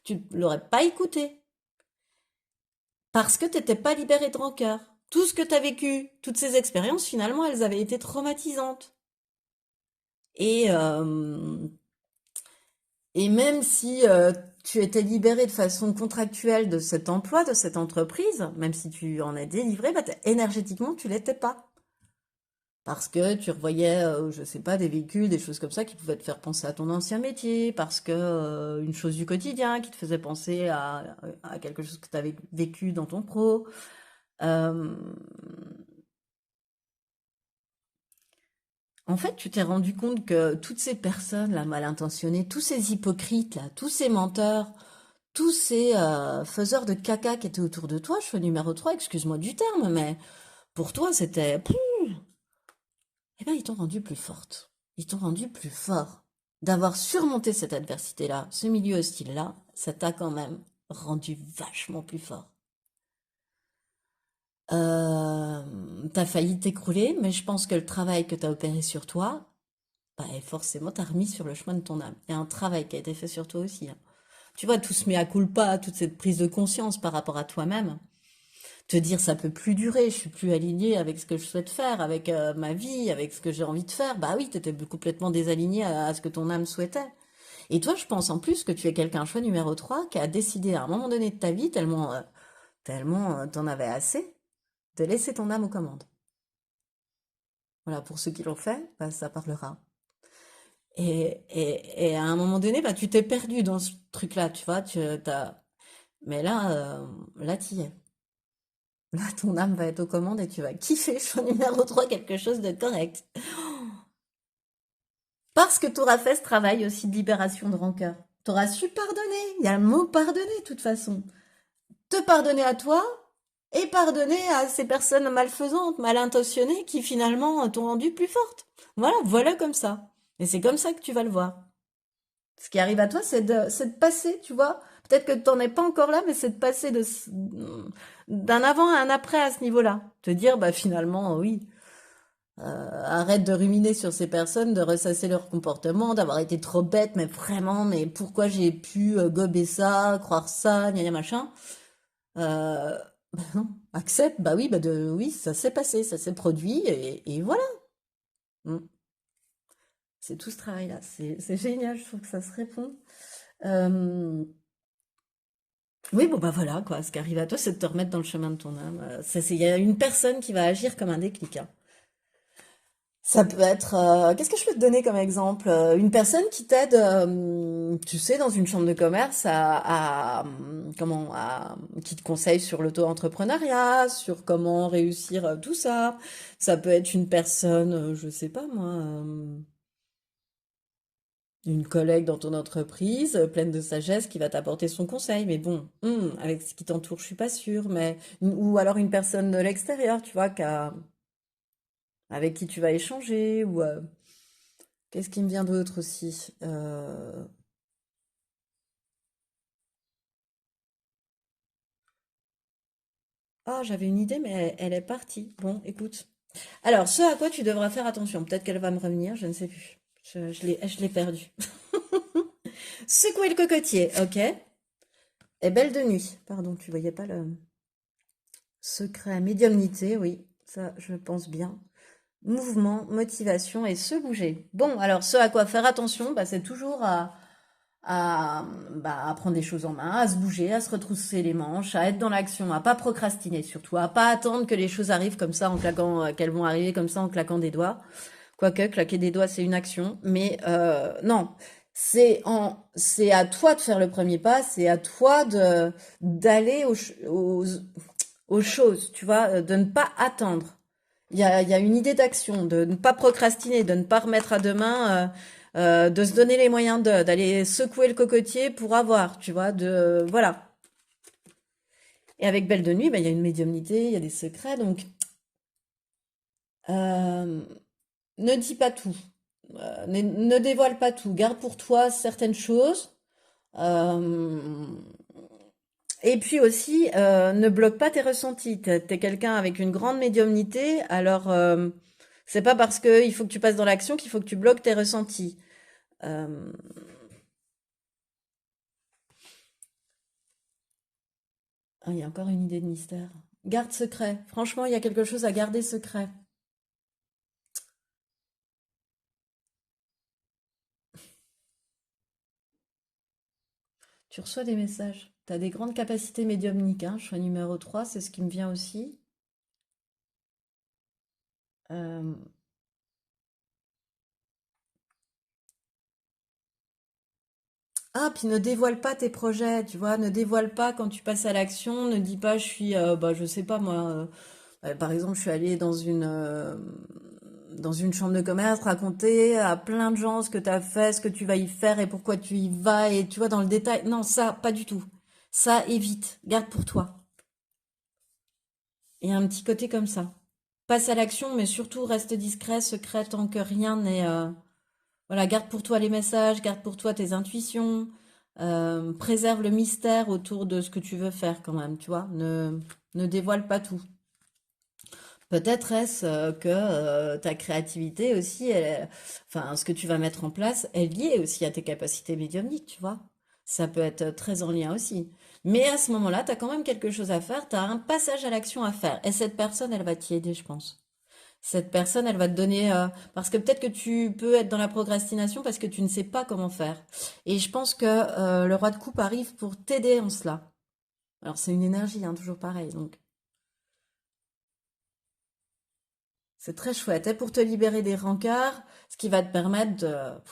Speaker 1: tu ne l'aurais pas écouté, parce que tu n'étais pas libéré de rancœur. Tout ce que tu as vécu, toutes ces expériences, finalement, elles avaient été traumatisantes. Et, euh, et même si tu étais libéré de façon contractuelle de cet emploi, de cette entreprise, même si tu en es délivré, bah, énergétiquement, tu l'étais pas. Parce que tu revoyais, je sais pas, des véhicules, des choses comme ça qui pouvaient te faire penser à ton ancien métier, parce que une chose du quotidien qui te faisait penser à quelque chose que tu avais vécu dans ton pro. Euh, En fait, tu t'es rendu compte que toutes ces personnes-là mal intentionnées, tous ces hypocrites-là, tous ces menteurs, tous ces faiseurs de caca qui étaient autour de toi, choix numéro 3, excuse-moi du terme, mais pour toi, c'était... Eh bien, ils t'ont rendu plus forte. Ils t'ont rendu plus fort. D'avoir surmonté cette adversité-là, ce milieu hostile-là, ça t'a quand même rendu vachement plus fort. T'as failli t'écrouler, mais je pense que le travail que t'as opéré sur toi, bah, forcément, t'as remis sur le chemin de ton âme. Il y a un travail qui a été fait sur toi aussi, hein. Tu vois, tout ce mea culpa, toute cette prise de conscience par rapport à toi-même, te dire ça peut plus durer, je suis plus aligné avec ce que je souhaite faire, avec ma vie, avec ce que j'ai envie de faire. Bah oui, t'étais complètement désaligné à ce que ton âme souhaitait. Et toi, je pense en plus que tu es quelqu'un, choix numéro 3 qui a décidé à un moment donné de ta vie, tellement t'en avais assez, de laisser ton âme aux commandes. Voilà, pour ceux qui l'ont fait, bah, ça parlera. Et à un moment donné, bah, tu t'es perdu dans ce truc-là, tu vois, mais là, t'y es. Là, ton âme va être aux commandes et tu vas kiffer, choix numéro 3 quelque chose de correct. Parce que tu auras fait ce travail aussi de libération de rancœur. Tu auras su pardonner. Il y a le mot pardonner, de toute façon. Te pardonner à toi et pardonner à ces personnes malfaisantes, mal intentionnées qui finalement t'ont rendu plus forte. Voilà comme ça. Et c'est comme ça que tu vas le voir. Ce qui arrive à toi, c'est de passer, tu vois. Peut-être que tu n'en es pas encore là, mais c'est de passer d'un avant à un après à ce niveau-là. Te dire, bah finalement, oui, arrête de ruminer sur ces personnes, de ressasser leur comportement, d'avoir été trop bête, mais vraiment, mais pourquoi j'ai pu gober ça, croire ça, gna gna machin. Bah non, accepte, bah oui, oui, ça s'est passé, ça s'est produit, et voilà. Mm. C'est tout ce travail-là. C'est génial, je trouve que ça se répond. Euh, Oui, bon bah voilà, quoi. Ce qui arrive à toi, c'est de te remettre dans le chemin de ton âme. Il y a une personne qui va agir comme un déclic, hein. Ça peut être, qu'est-ce que je peux te donner comme exemple? Une personne qui t'aide, tu sais, dans une chambre de commerce qui te conseille sur l'auto-entrepreneuriat, sur comment réussir tout ça. Ça peut être une personne, je sais pas moi, une collègue dans ton entreprise, pleine de sagesse, qui va t'apporter son conseil. Mais bon, avec ce qui t'entoure, je suis pas sûre. Ou alors une personne de l'extérieur, tu vois, avec qui tu vas échanger. Ou qu'est-ce qui me vient d'autre aussi? Ah, j'avais une idée, mais elle est partie. Bon, écoute. Alors, ce à quoi tu devras faire attention, peut-être qu'elle va me revenir, je ne sais plus. Je l'ai perdue. Secouer le cocotier, ok. Et belle de nuit. Pardon, tu voyais pas le secret. Médiumnité, oui, ça, je pense bien. Mouvement, motivation et se bouger. Bon, alors ce à quoi faire attention, bah, c'est toujours à prendre des choses en main, à se bouger, à se retrousser les manches, à être dans l'action, à pas procrastiner surtout, à pas attendre que les choses arrivent comme ça en claquant, qu'elles vont arriver comme ça en claquant des doigts. Quoique, claquer des doigts, c'est une action, mais non, c'est à toi de faire le premier pas, c'est à toi d'aller aux choses, tu vois, de ne pas attendre. Il y a une idée d'action, de ne pas procrastiner, de ne pas remettre à demain, de se donner les moyens d'aller secouer le cocotier pour avoir, tu vois, voilà. Et avec Belle de Nuit, ben, il y a une médiumnité, il y a des secrets, donc euh, ne dis pas tout. Ne dévoile pas tout. Garde pour toi certaines choses. Euh, et puis aussi, ne bloque pas tes ressentis. T'es quelqu'un avec une grande médiumnité, alors c'est pas parce que il faut que tu passes dans l'action qu'il faut que tu bloques tes ressentis. Euh, ah, il y a encore une idée de mystère. Garde secret. Franchement, il y a quelque chose à garder secret. Tu reçois des messages. Tu as des grandes capacités médiumniques, hein. Choix numéro 3, c'est ce qui me vient aussi. Ah, puis ne dévoile pas tes projets, tu vois, ne dévoile pas quand tu passes à l'action, ne dis pas je suis, bah, je sais pas moi, par exemple, je suis allée dans une chambre de commerce raconter à plein de gens ce que tu as fait, ce que tu vas y faire et pourquoi tu y vas, et tu vois, dans le détail. Non, ça, pas du tout. Ça, évite, garde pour toi. Et un petit côté comme ça. Passe à l'action, mais surtout reste discret, secret, tant que rien n'est... voilà, garde pour toi les messages, garde pour toi tes intuitions, préserve le mystère autour de ce que tu veux faire quand même, tu vois. Ne dévoile pas tout. Peut-être est-ce que ta créativité aussi, enfin, ce que tu vas mettre en place est lié aussi à tes capacités médiumniques, tu vois. Ça peut être très en lien aussi. Mais à ce moment-là, tu as quand même quelque chose à faire, tu as un passage à l'action à faire. Et cette personne, elle va t'y aider, je pense. Cette personne, elle va te donner... parce que peut-être que tu peux être dans la procrastination parce que tu ne sais pas comment faire. Et je pense que le roi de coupe arrive pour t'aider en cela. Alors c'est une énergie, hein, toujours pareil. Donc c'est très chouette. Et pour te libérer des rancœurs, ce qui va te permettre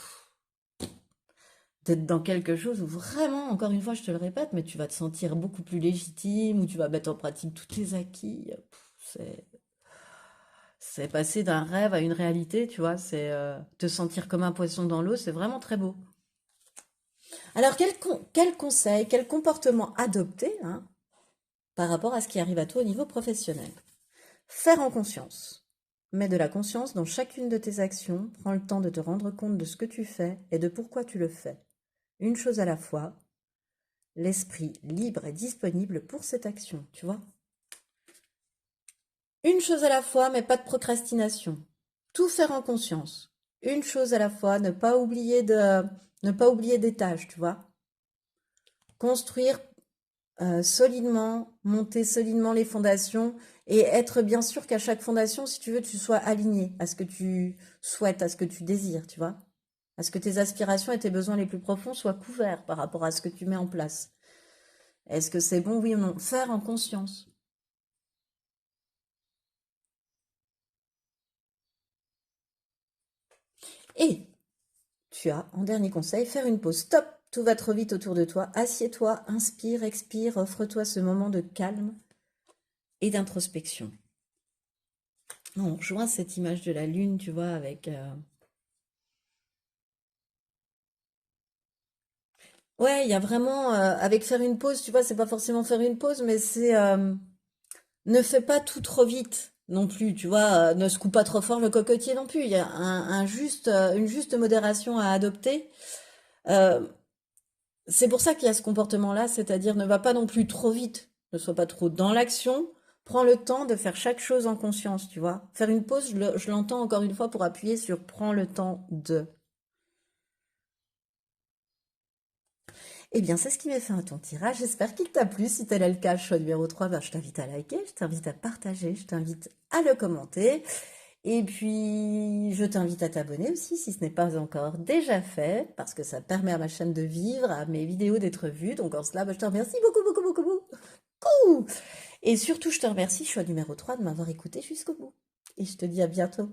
Speaker 1: d'être dans quelque chose où vraiment, encore une fois, je te le répète, mais tu vas te sentir beaucoup plus légitime, où tu vas mettre en pratique tous tes acquis. C'est c'est passer d'un rêve à une réalité, tu vois. C'est te sentir comme un poisson dans l'eau, c'est vraiment très beau. Alors, quel conseil, quel comportement adopter hein, par rapport à ce qui arrive à toi au niveau professionnel? Faire en conscience. Mets de la conscience dans chacune de tes actions, prends le temps de te rendre compte de ce que tu fais et de pourquoi tu le fais. Une chose à la fois, l'esprit libre et disponible pour cette action, tu vois. Une chose à la fois, mais pas de procrastination. Tout faire en conscience. Une chose à la fois, ne pas oublier des tâches, tu vois. Construire solidement, monter solidement les fondations et être bien sûr qu'à chaque fondation, si tu veux, tu sois aligné à ce que tu souhaites, à ce que tu désires, tu vois. À ce que tes aspirations et tes besoins les plus profonds soient couverts par rapport à ce que tu mets en place. Est-ce que c'est bon, oui ou non? Faire en conscience. Et tu as, en dernier conseil, faire une pause. Stop, tout va trop vite autour de toi. Assieds-toi, inspire, expire, offre-toi ce moment de calme et d'introspection. On rejoint cette image de la lune, tu vois, avec... Ouais, il y a vraiment, avec faire une pause, tu vois, c'est pas forcément faire une pause, mais c'est... ne fais pas tout trop vite non plus, tu vois, ne secoue pas trop fort le cocotier non plus. Il y a une juste modération à adopter. Euh, c'est pour ça qu'il y a ce comportement-là, c'est-à-dire ne va pas non plus trop vite, ne sois pas trop dans l'action. Prends le temps de faire chaque chose en conscience, tu vois. Faire une pause, je l'entends encore une fois pour appuyer sur prends le temps de. Eh bien, c'est ce qui met fin à ton tirage. J'espère qu'il t'a plu. Si tel est le cas, choix numéro 3, ben, je t'invite à liker, je t'invite à partager, je t'invite à le commenter. Et puis, je t'invite à t'abonner aussi si ce n'est pas encore déjà fait, parce que ça permet à ma chaîne de vivre, à mes vidéos d'être vues. Donc en cela, ben, je te remercie beaucoup, beaucoup, beaucoup, beaucoup. Et surtout, je te remercie, choix numéro 3, de m'avoir écouté jusqu'au bout. Et je te dis à bientôt.